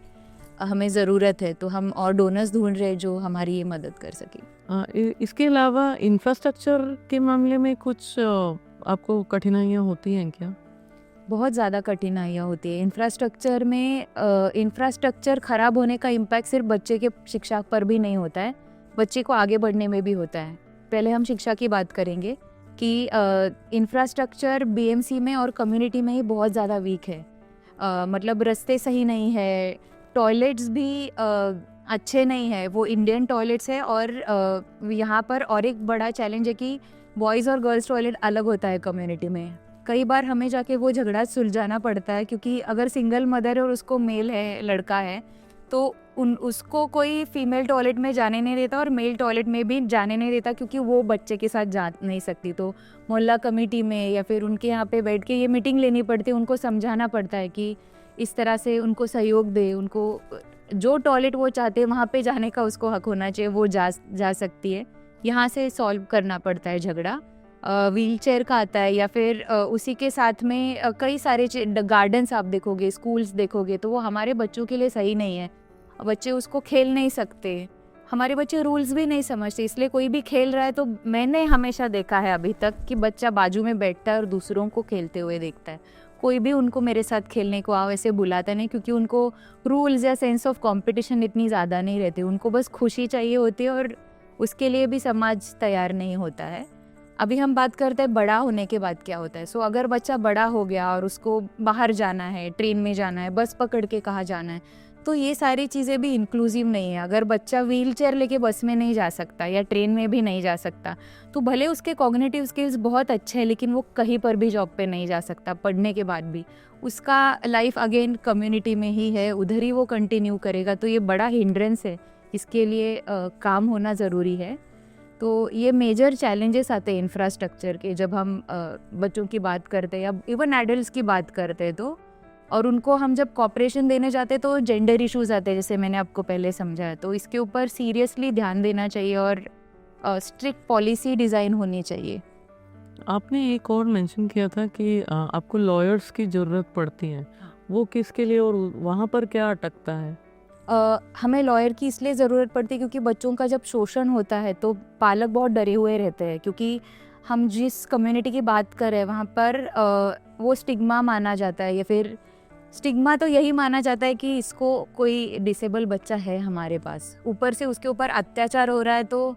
हमें ज़रूरत है। तो हम और डोनर्स ढूंढ रहे हैं जो हमारी ये मदद कर सके। इसके अलावा इंफ्रास्ट्रक्चर के मामले में कुछ आपको कठिनाइयाँ होती हैं क्या? बहुत ज़्यादा कठिनाइयाँ होती है इंफ्रास्ट्रक्चर में। इंफ्रास्ट्रक्चर ख़राब होने का इम्पैक्ट सिर्फ बच्चे के शिक्षा पर भी नहीं होता है, बच्चे को आगे बढ़ने में भी होता है। पहले हम शिक्षा की बात करेंगे कि इंफ्रास्ट्रक्चर बीएमसी में और कम्युनिटी में ही बहुत ज़्यादा वीक है। मतलब रास्ते सही नहीं है, टॉयलेट्स भी अच्छे नहीं है, वो इंडियन टॉयलेट्स है। और यहाँ पर और एक बड़ा चैलेंज है कि बॉयज़ और गर्ल्स टॉयलेट अलग होता है कम्युनिटी में। कई बार हमें जाके वो झगड़ा सुलझाना पड़ता है, क्योंकि अगर सिंगल मदर है और उसको मेल है, लड़का है, तो उसको कोई फीमेल टॉयलेट में जाने नहीं देता और मेल टॉयलेट में भी जाने नहीं देता, क्योंकि वो बच्चे के साथ जा नहीं सकती। तो मोहल्ला कमेटी में या फिर उनके यहाँ पे बैठ के ये मीटिंग लेनी पड़ती है, उनको समझाना पड़ता है कि इस तरह से उनको सहयोग दे, उनको जो टॉयलेट वो चाहते हैं वहाँ पे जाने का उसको हक होना चाहिए, वो जा सकती है। यहाँ से सॉल्व करना पड़ता है झगड़ा। व्हील चेयर का आता है, या फिर उसी के साथ में कई सारे गार्डन्स आप देखोगे, स्कूल्स देखोगे, तो वो हमारे बच्चों के लिए सही नहीं है। बच्चे उसको खेल नहीं सकते, हमारे बच्चे रूल्स भी नहीं समझते, इसलिए कोई भी खेल रहा है तो मैंने हमेशा देखा है अभी तक कि बच्चा बाजू में बैठता है और दूसरों को खेलते हुए देखता है। कोई भी उनको मेरे साथ खेलने को आओ ऐसे बुलाता नहीं, क्योंकि उनको रूल्स या सेंस ऑफ कंपटीशन इतनी ज़्यादा नहीं रहती, उनको बस खुशी चाहिए होती है, और उसके लिए भी समाज तैयार नहीं होता है। अभी हम बात करते हैं बड़ा होने के बाद क्या होता है। सो अगर बच्चा बड़ा हो गया और उसको बाहर जाना है, ट्रेन में जाना है, बस पकड़ के कहाँ जाना है, तो ये सारी चीज़ें भी इंक्लूसिव नहीं है। अगर बच्चा व्हील चेयर लेके बस में नहीं जा सकता या ट्रेन में भी नहीं जा सकता, तो भले उसके कॉग्निटिव स्किल्स बहुत अच्छे हैं, लेकिन वो कहीं पर भी जॉब पे नहीं जा सकता पढ़ने के बाद भी। उसका लाइफ अगेन कम्युनिटी में ही है, उधर ही वो कंटिन्यू करेगा। तो ये बड़ा हिंड्रेंस है, इसके लिए काम होना ज़रूरी है। तो ये मेजर चैलेंजेस आते हैं इंफ्रास्ट्रक्चर के जब हम बच्चों की बात करते हैं या इवन एडल्ट्स की बात करते हैं। तो और उनको हम जब कॉपरेशन देने जाते हैं तो जेंडर इश्यूज आते हैं, जैसे मैंने आपको पहले समझाया। तो इसके ऊपर सीरियसली ध्यान देना चाहिए और स्ट्रिक्ट पॉलिसी डिज़ाइन होनी चाहिए। आपने एक और मेंशन किया था कि आपको लॉयर्स की ज़रूरत पड़ती है, वो किसके लिए और वहाँ पर क्या अटकता है? हमें लॉयर की इसलिए ज़रूरत पड़ती है क्योंकि बच्चों का जब शोषण होता है तो पालक बहुत डरे हुए रहते हैं, क्योंकि हम जिस कम्युनिटी की बात कर रहे हैं वहाँ पर वो स्टिग्मा माना जाता है, या फिर स्टिग्मा तो यही माना जाता है कि इसको कोई डिसेबल बच्चा है हमारे पास, ऊपर से उसके ऊपर अत्याचार हो रहा है। तो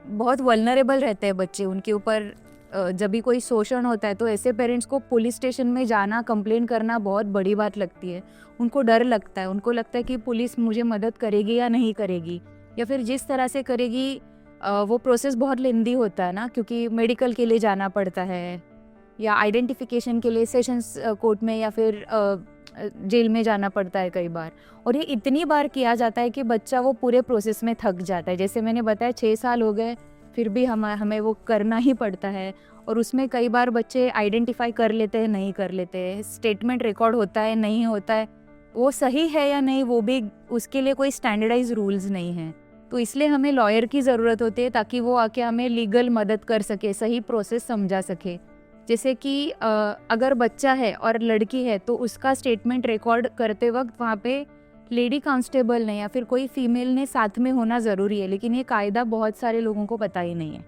बहुत वल्नरेबल रहते हैं बच्चे, उनके ऊपर जब भी कोई शोषण होता है तो ऐसे पेरेंट्स को पुलिस स्टेशन में जाना, कंप्लेन करना बहुत बड़ी बात लगती है। उनको डर लगता है, उनको लगता है कि पुलिस मुझे मदद करेगी या नहीं करेगी, या फिर जिस तरह से करेगी वो प्रोसेस बहुत लेंदी होता है ना, क्योंकि मेडिकल के लिए जाना पड़ता है या आइडेंटिफिकेशन के लिए सेशंस कोर्ट में या फिर जेल में जाना पड़ता है कई बार। और ये इतनी बार किया जाता है कि बच्चा वो पूरे प्रोसेस में थक जाता है। जैसे मैंने बताया 6 साल हो गए, फिर भी हमें वो करना ही पड़ता है। और उसमें कई बार बच्चे आइडेंटिफाई कर लेते हैं, नहीं कर लेते हैं, स्टेटमेंट रिकॉर्ड होता है, नहीं होता है, वो सही है या नहीं वो भी, उसके लिए कोई स्टैंडर्डाइज रूल्स नहीं है। तो इसलिए हमें लॉयर की ज़रूरत होती है ताकि वो आके हमें लीगल मदद कर सके, सही प्रोसेस समझा सके। जैसे कि अगर बच्चा है और लड़की है तो उसका स्टेटमेंट रिकॉर्ड करते वक्त वहाँ पे लेडी कांस्टेबल ने या फिर कोई फीमेल ने साथ में होना ज़रूरी है, लेकिन ये कायदा बहुत सारे लोगों को पता ही नहीं है।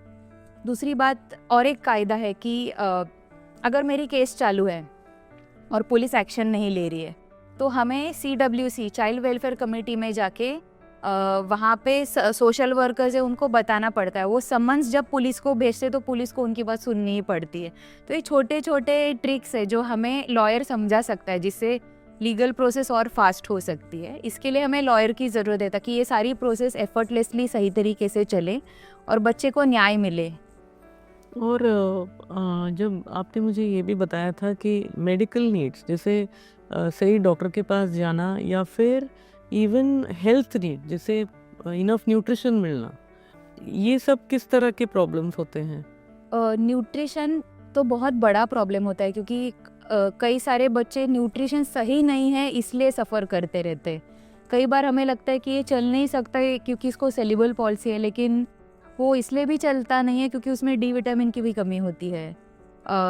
दूसरी बात, और एक कायदा है कि अगर मेरी केस चालू है और पुलिस एक्शन नहीं ले रही है तो हमें CWC चाइल्ड वेलफेयर कमेटी में जाके वहाँ पे सोशल वर्कर्स है उनको बताना पड़ता है। वो समन्स जब पुलिस को भेजते तो पुलिस को उनकी बात सुननी ही पड़ती है। तो ये छोटे छोटे ट्रिक्स है जो हमें लॉयर समझा सकता है, जिससे लीगल प्रोसेस और फास्ट हो सकती है। इसके लिए हमें लॉयर की ज़रूरत है ताकि ये सारी प्रोसेस एफर्टलेसली सही तरीके से चले और बच्चे को न्याय मिले। और जब आपने मुझे ये भी बताया था कि मेडिकल नीड्स, जैसे सही डॉक्टर के पास जाना या फिर इवन हेल्थ नीड जैसे इनफ न्यूट्रिशन मिलना, ये सब किस तरह के प्रॉब्लम्स होते हैं? न्यूट्रिशन तो बहुत बड़ा प्रॉब्लम होता है, क्योंकि कई सारे बच्चे न्यूट्रिशन सही नहीं है इसलिए सफ़र करते रहते हैं। कई बार हमें लगता है कि ये चल नहीं सकता है क्योंकि इसको सेरिब्रल पॉल्सी है, लेकिन वो इसलिए भी चलता नहीं है क्योंकि उसमें डी विटामिन की भी कमी होती है,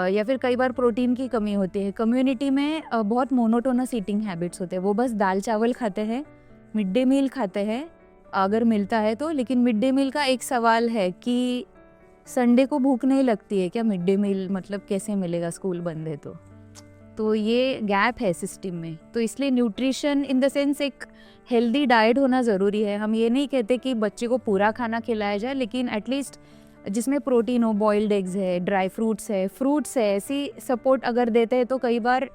या फिर कई बार प्रोटीन की कमी होती है। कम्युनिटी में बहुत मोनोटोनस ईटिंग हैबिट्स होते हैं, वो बस दाल चावल खाते हैं, मिड डे मील खाते हैं अगर मिलता है तो। लेकिन मिड डे मील का एक सवाल है कि संडे को भूख नहीं लगती है क्या? मिड डे मील मतलब कैसे मिलेगा, स्कूल बंद है तो ये गैप है सिस्टम में। तो इसलिए न्यूट्रिशन इन द सेंस एक हेल्दी डाइट होना ज़रूरी है। हम ये नहीं कहते कि बच्चे को पूरा खाना खिलाया जाए, लेकिन एटलीस्ट जिसमें प्रोटीन हो, बॉइल्ड एग्स है, ड्राई फ्रूट्स है, ऐसी सपोर्ट अगर देते हैं तो कई बार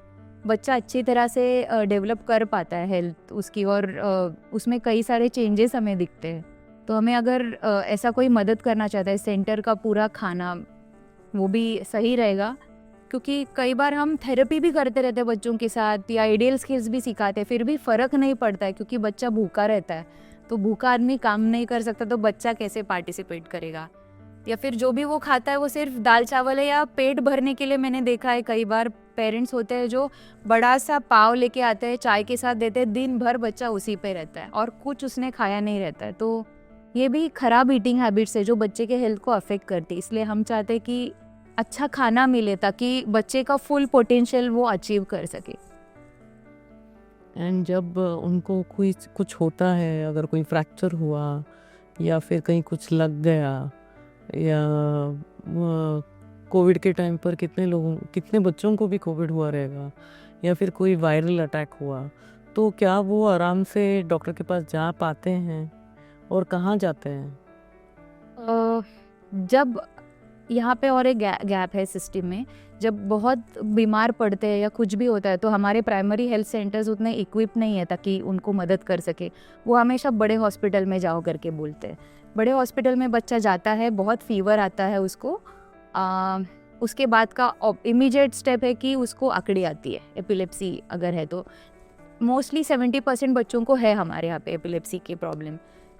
बच्चा अच्छी तरह से डेवलप कर पाता है हेल्थ उसकी, और उसमें कई सारे चेंजेस हमें दिखते हैं। तो हमें अगर ऐसा कोई मदद करना चाहता है, सेंटर का पूरा खाना वो भी सही रहेगा, क्योंकि कई बार हम थेरेपी भी करते रहते हैं बच्चों के साथ या आइडियल स्किल्स भी सिखाते हैं, फिर भी फ़र्क नहीं पड़ता है क्योंकि बच्चा भूखा रहता है। तो भूखा आदमी काम नहीं कर सकता तो बच्चा कैसे पार्टिसिपेट करेगा? या फिर जो भी वो खाता है वो सिर्फ दाल चावल है, या पेट भरने के लिए मैंने देखा है कई बार पेरेंट्स होते हैं जो बड़ा सा पाव लेके आते हैं, चाय के साथ देते हैं, दिन भर बच्चा उसी पे रहता है और कुछ उसने खाया नहीं रहता है। तो ये भी खराब ईटिंग हैबिट्स है जो बच्चे के हेल्थ को अफेक्ट करती है। इसलिए हम चाहते हैं कि अच्छा खाना मिले ताकि बच्चे का फुल पोटेंशियल वो अचीव कर सके। एंड जब उनको कोई कुछ होता है, अगर कोई फ्रैक्चर हुआ या फिर कहीं कुछ लग गया, या कोविड के टाइम पर कितने बच्चों को भी कोविड हुआ रहेगा, या फिर कोई वायरल अटैक हुआ, तो क्या वो आराम से डॉक्टर के पास जा पाते हैं और कहाँ जाते हैं? जब यहाँ पे और एक गैप है सिस्टम में, जब बहुत बीमार पड़ते हैं या कुछ भी होता है तो हमारे प्राइमरी हेल्थ सेंटर्स उतने इक्विप नहीं है ताकि उनको मदद कर सके। वो हमेशा बड़े हॉस्पिटल में जाओ करके बोलते हैं। बड़े हॉस्पिटल में बच्चा जाता है, बहुत फीवर आता है उसको, उसके बाद का इमीडिएट स्टेप है कि उसको अकड़ी आती है, एपिलेप्सी अगर है तो। मोस्टली 70% बच्चों को है हमारे यहाँ पे एपिलेप्सी की प्रॉब्लम।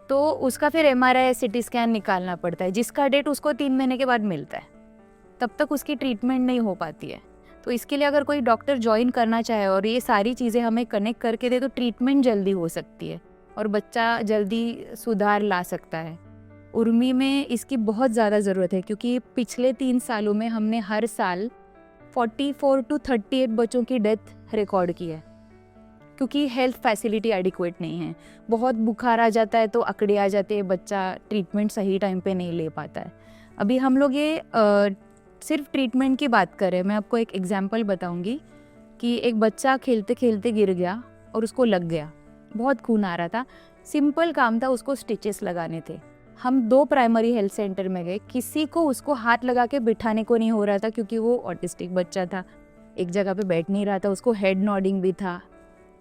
तो उसका फिर MRI CT स्कैन निकालना पड़ता है, जिसका डेट उसको 3 महीने के बाद मिलता है। तब तक उसकी ट्रीटमेंट नहीं हो पाती है। तो इसके लिए अगर कोई डॉक्टर ज्वाइन करना चाहे और ये सारी चीज़ें हमें कनेक्ट करके दे तो ट्रीटमेंट जल्दी हो सकती है और बच्चा जल्दी सुधार ला सकता है। उर्मी में इसकी बहुत ज़्यादा ज़रूरत है क्योंकि पिछले 3 सालों में हमने हर साल 44 to 38 बच्चों की डेथ रिकॉर्ड की है, क्योंकि हेल्थ फैसिलिटी एडिक्वेट नहीं है। बहुत बुखार आ जाता है तो अकड़े आ जाते हैं, बच्चा ट्रीटमेंट सही टाइम पे नहीं ले पाता है। अभी हम लोग ये सिर्फ ट्रीटमेंट की बात करें, मैं आपको एक एग्जांपल बताऊंगी कि एक बच्चा खेलते खेलते गिर गया और उसको लग गया, बहुत खून आ रहा था। सिंपल काम था, उसको स्टिचेस लगाने थे। हम 2 प्राइमरी हेल्थ सेंटर में गए, किसी को उसको हाथ लगा के बिठाने को नहीं हो रहा था क्योंकि वो ऑटिस्टिक बच्चा था, एक जगह पे बैठ नहीं रहा था, उसको हेड नॉडिंग भी था।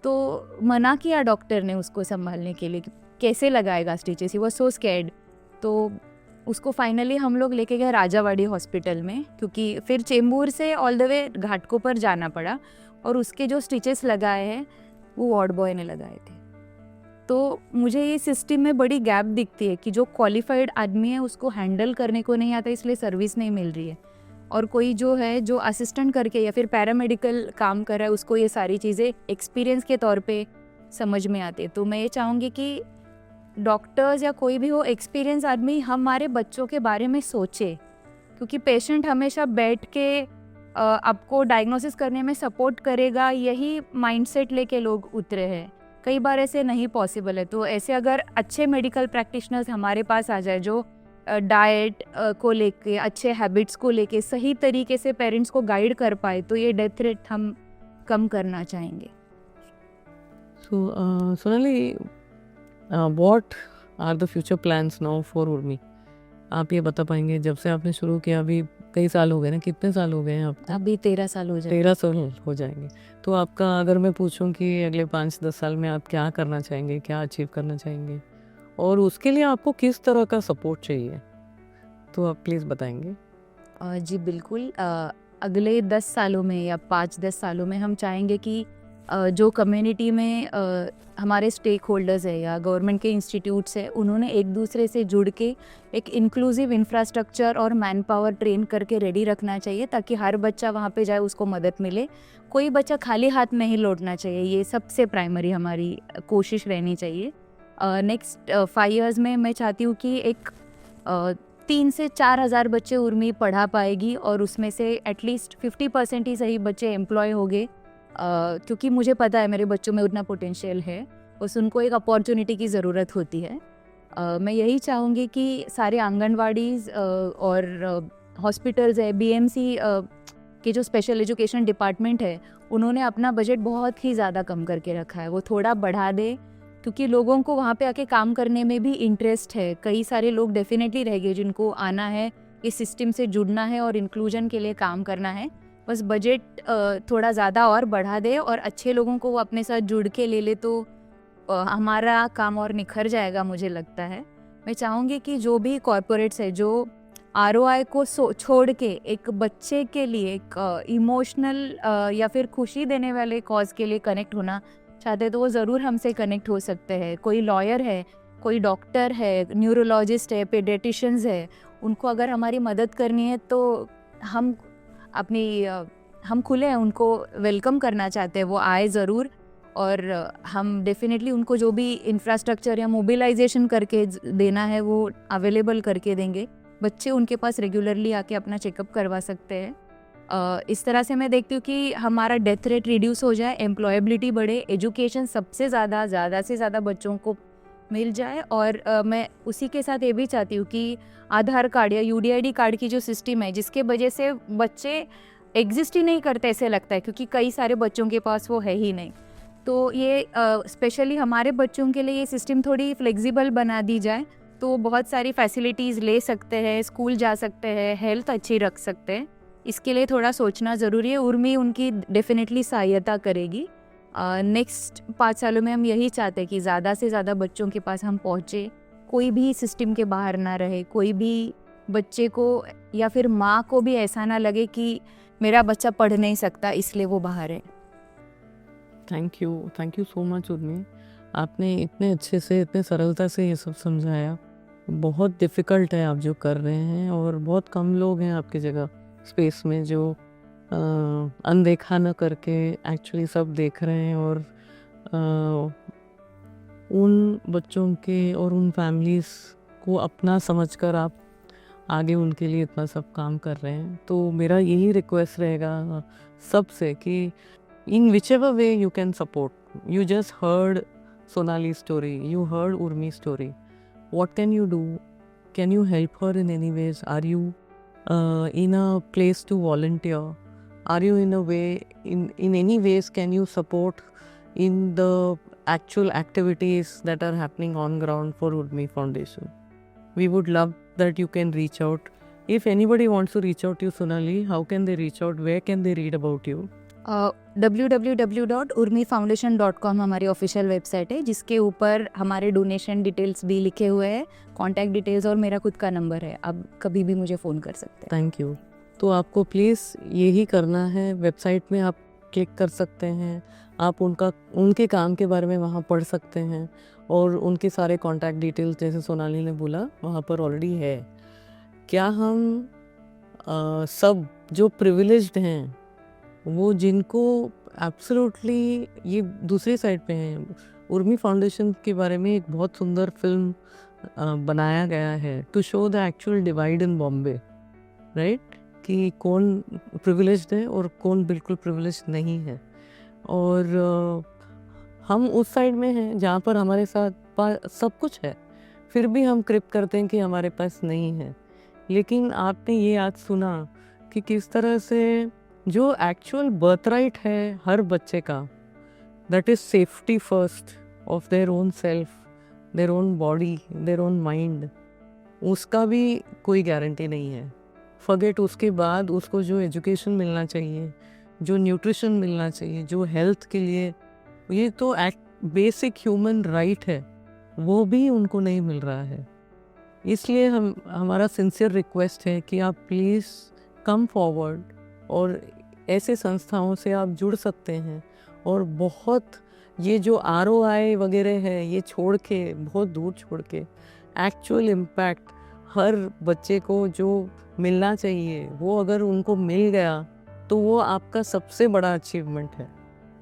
तो मना किया डॉक्टर ने उसको संभालने के लिए, कैसे लगाएगा stitches, he was so scared. तो उसको फाइनली हम लोग लेके गए राजावाड़ी हॉस्पिटल में, क्योंकि फिर चेंबूर से ऑल द वे घाटकोपर पर जाना पड़ा, और उसके जो स्टिचेस लगाए हैं वो वार्ड बॉय ने लगाए थे। तो मुझे ये सिस्टम में बड़ी गैप दिखती है कि जो क्वालिफाइड आदमी है उसको हैंडल करने को नहीं आता, इसलिए सर्विस नहीं मिल रही है। और कोई जो है जो असिस्टेंट करके या फिर पैरामेडिकल काम कर रहा है उसको ये सारी चीज़ें एक्सपीरियंस के तौर पे समझ में आती है। तो मैं ये चाहूँगी कि डॉक्टर्स या कोई भी हो, एक्सपीरियंस आदमी हमारे बच्चों के बारे में सोचे, क्योंकि पेशेंट हमेशा बैठ के आपको डायग्नोसिस करने में सपोर्ट करेगा, यही माइंडसेट लेके लोग उतरे हैं। कई बार ऐसे नहीं पॉसिबल है। तो ऐसे अगर अच्छे मेडिकल प्रैक्टिशनर्स हमारे पास आ जाए जो डाइट को लेके, अच्छे हैबिट्स को लेके सही तरीके से पेरेंट्स को गाइड कर पाए, तो ये डेथ रेट हम कम करना चाहेंगे। So, Sonali, what are the future plans now for Urmi? आप ये बता पाएंगे, जब से आपने शुरू किया अभी कई साल हो गए ना, कितने साल हो गए हैं आपको? अभी 13 साल हो जाए। 13 साल हो जाएंगे। तो आपका अगर मैं पूछूं कि अगले 5-10 साल में आप क्या करना चाहेंगे, क्या अचीव करना चाहेंगे, और उसके लिए आपको किस तरह का सपोर्ट चाहिए, तो आप प्लीज़ बताएंगे। जी बिल्कुल। अगले 10 सालों में या 5-10 सालों में हम चाहेंगे कि जो कम्युनिटी में हमारे स्टेक होल्डर्स है या गवर्नमेंट के इंस्टीट्यूट्स है, उन्होंने एक दूसरे से जुड़ के एक इंक्लूसिव इंफ्रास्ट्रक्चर और मैन पावर ट्रेन करके रेडी रखना चाहिए, ताकि हर बच्चा वहाँ पे जाए, उसको मदद मिले। कोई बच्चा खाली हाथ नहीं लौटना चाहिए, ये सबसे प्राइमरी हमारी कोशिश रहनी चाहिए। नेक्स्ट 5 इयर्स में मैं चाहती हूँ कि एक 3 से 4 हज़ार बच्चे उर्मी पढ़ा पाएगी, और उसमें से एटलीस्ट 50% ही सही बच्चे एम्प्लॉय होंगे, क्योंकि मुझे पता है मेरे बच्चों में उतना पोटेंशियल है, बस उनको एक अपॉर्चुनिटी की ज़रूरत होती है। मैं यही चाहूँगी कि सारे आंगनवाड़ीज़ और हॉस्पिटल्स है, बीएमसी के जो स्पेशल एजुकेशन डिपार्टमेंट है, उन्होंने अपना बजट बहुत ही ज़्यादा कम करके रखा है, वो थोड़ा बढ़ा दे, क्योंकि लोगों को वहाँ पे आके काम करने में भी इंटरेस्ट है। कई सारे लोग डेफिनेटली रह गए जिनको आना है, इस सिस्टम से जुड़ना है और इंक्लूजन के लिए काम करना है। बस बजट थोड़ा ज़्यादा और बढ़ा दे और अच्छे लोगों को वो अपने साथ जुड़ के ले ले, तो हमारा काम और निखर जाएगा, मुझे लगता है। मैं चाहूँगी कि जो भी कॉरपोरेट्स है जो ROI को छोड़ के एक बच्चे के लिए एक इमोशनल या फिर खुशी देने वाले कॉज के लिए कनेक्ट होना चाहते, तो वो ज़रूर हमसे कनेक्ट हो सकते हैं। कोई लॉयर है, कोई डॉक्टर है, न्यूरोलॉजिस्ट है, पेडियाट्रिशियंस है, उनको अगर हमारी मदद करनी है तो हम खुले हैं, उनको वेलकम करना चाहते हैं, वो आए ज़रूर। और हम डेफिनेटली उनको जो भी इंफ्रास्ट्रक्चर या मोबिलाइजेशन करके देना है वो अवेलेबल करके देंगे। बच्चे उनके पास रेगुलरली आके अपना चेकअप करवा सकते हैं। इस तरह से मैं देखती हूँ कि हमारा डेथ रेट रिड्यूस हो जाए, एम्प्लॉयबिलिटी बढ़े, एजुकेशन सबसे ज़्यादा से ज़्यादा बच्चों को मिल जाए। और मैं उसी के साथ ये भी चाहती हूँ कि आधार कार्ड या UDID कार्ड की जो सिस्टम है, जिसके वजह से बच्चे एग्जिस्ट ही नहीं करते ऐसे लगता है, क्योंकि कई सारे बच्चों के पास वो है ही नहीं, तो ये स्पेशली हमारे बच्चों के लिए ये सिस्टम थोड़ी फ्लेक्सिबल बना दी जाए, तो बहुत सारी फैसिलिटीज़ ले सकते हैं, स्कूल जा सकते हैं, हेल्थ अच्छी रख सकते हैं। इसके लिए थोड़ा सोचना ज़रूरी है। उर्मी उनकी डेफिनेटली सहायता करेगी। नेक्स्ट 5 सालों में हम यही चाहते हैं कि ज़्यादा से ज़्यादा बच्चों के पास हम पहुँचे, कोई भी सिस्टम के बाहर ना रहे, कोई भी बच्चे को या फिर माँ को भी ऐसा ना लगे कि मेरा बच्चा पढ़ नहीं सकता इसलिए वो बाहर है। Thank you so much Urmi, आपने इतने अच्छे से, इतने सरलता से ये सब समझाया। बहुत डिफ़िकल्ट है आप जो कर रहे हैं, और बहुत कम लोग हैं आपकी जगह स्पेस में जो अनदेखा न करके एक्चुअली सब देख रहे हैं, और उन बच्चों के और उन फैमिलीज़ को अपना समझकर आप आगे उनके लिए इतना सब काम कर रहे हैं। तो मेरा यही रिक्वेस्ट रहेगा सबसे कि in whichever way you can support. You just heard Sonali's story, you heard Urmi's story. What can you do? Can you help her in any ways? Are you in a place to volunteer? Are you in a way, in any ways can you support in the actual activities that are happening on ground for Urmi Foundation? We would love that you can reach out. If anybody wants to reach out to you, Sonali, how can they reach out? Where can they read about you? www.urmifoundation.com हमारी official website है, जिसके ऊपर हमारे donation details भी लिखे हुए हैं, contact details, और मेरा खुद का नंबर है, आप कभी भी मुझे फ़ोन कर सकते हैं। Thank you. तो आपको प्लीज़ यही करना है, वेबसाइट में आप क्लिक कर सकते हैं, आप उनके काम के बारे में वहाँ पढ़ सकते हैं, और उनके सारे कॉन्टैक्ट डिटेल्स जैसे सोनाली ने बोला वहाँ पर ऑलरेडी है। क्या हम सब जो प्रिविलेज्ड हैं, वो जिनको एब्सोल्युटली, ये दूसरी साइड पे हैं, उर्मी फाउंडेशन के बारे में एक बहुत सुंदर फिल्म बनाया गया है to show the actual divide in Bombay, right, कि कौन प्रिविलेज्ड है और कौन बिल्कुल प्रिविलेज्ड नहीं है। और हम उस साइड में हैं जहाँ पर हमारे साथ सब कुछ है, फिर भी हम क्रिप करते हैं कि हमारे पास नहीं है। लेकिन आपने ये आज सुना कि किस तरह से जो एक्चुअल बर्थ राइट है हर बच्चे का, that is safety first of their own self, their own body, their own mind, उसका भी कोई गारंटी नहीं है। फॉरगेट उसके बाद उसको जो एजुकेशन मिलना चाहिए, जो न्यूट्रिशन मिलना चाहिए, जो हेल्थ के लिए, ये तो बेसिक ह्यूमन राइट है, वो भी उनको नहीं मिल रहा है। इसलिए हमारा सिंसियर रिक्वेस्ट है कि आप प्लीज़ कम फॉरवर्ड, और ऐसे संस्थाओं से आप जुड़ सकते हैं और बहुत ये जो ROI वगैरह है ये छोड़ के, बहुत दूर छोड़ के एक्चुअल इम्पैक्ट हर बच्चे को जो मिलना चाहिए वो अगर उनको मिल गया तो वो आपका सबसे बड़ा अचीवमेंट है.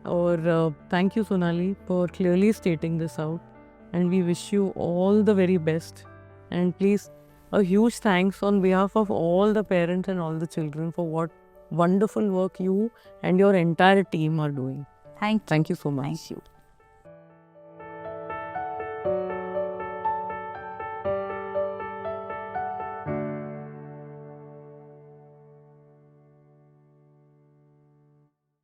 और thank you Sonali for clearly stating this out and we wish you all the very best. And please a huge thanks on behalf of all the parents and all the children for what wonderful work you and your entire team are doing. Thank you. Thank you so much. Thank you.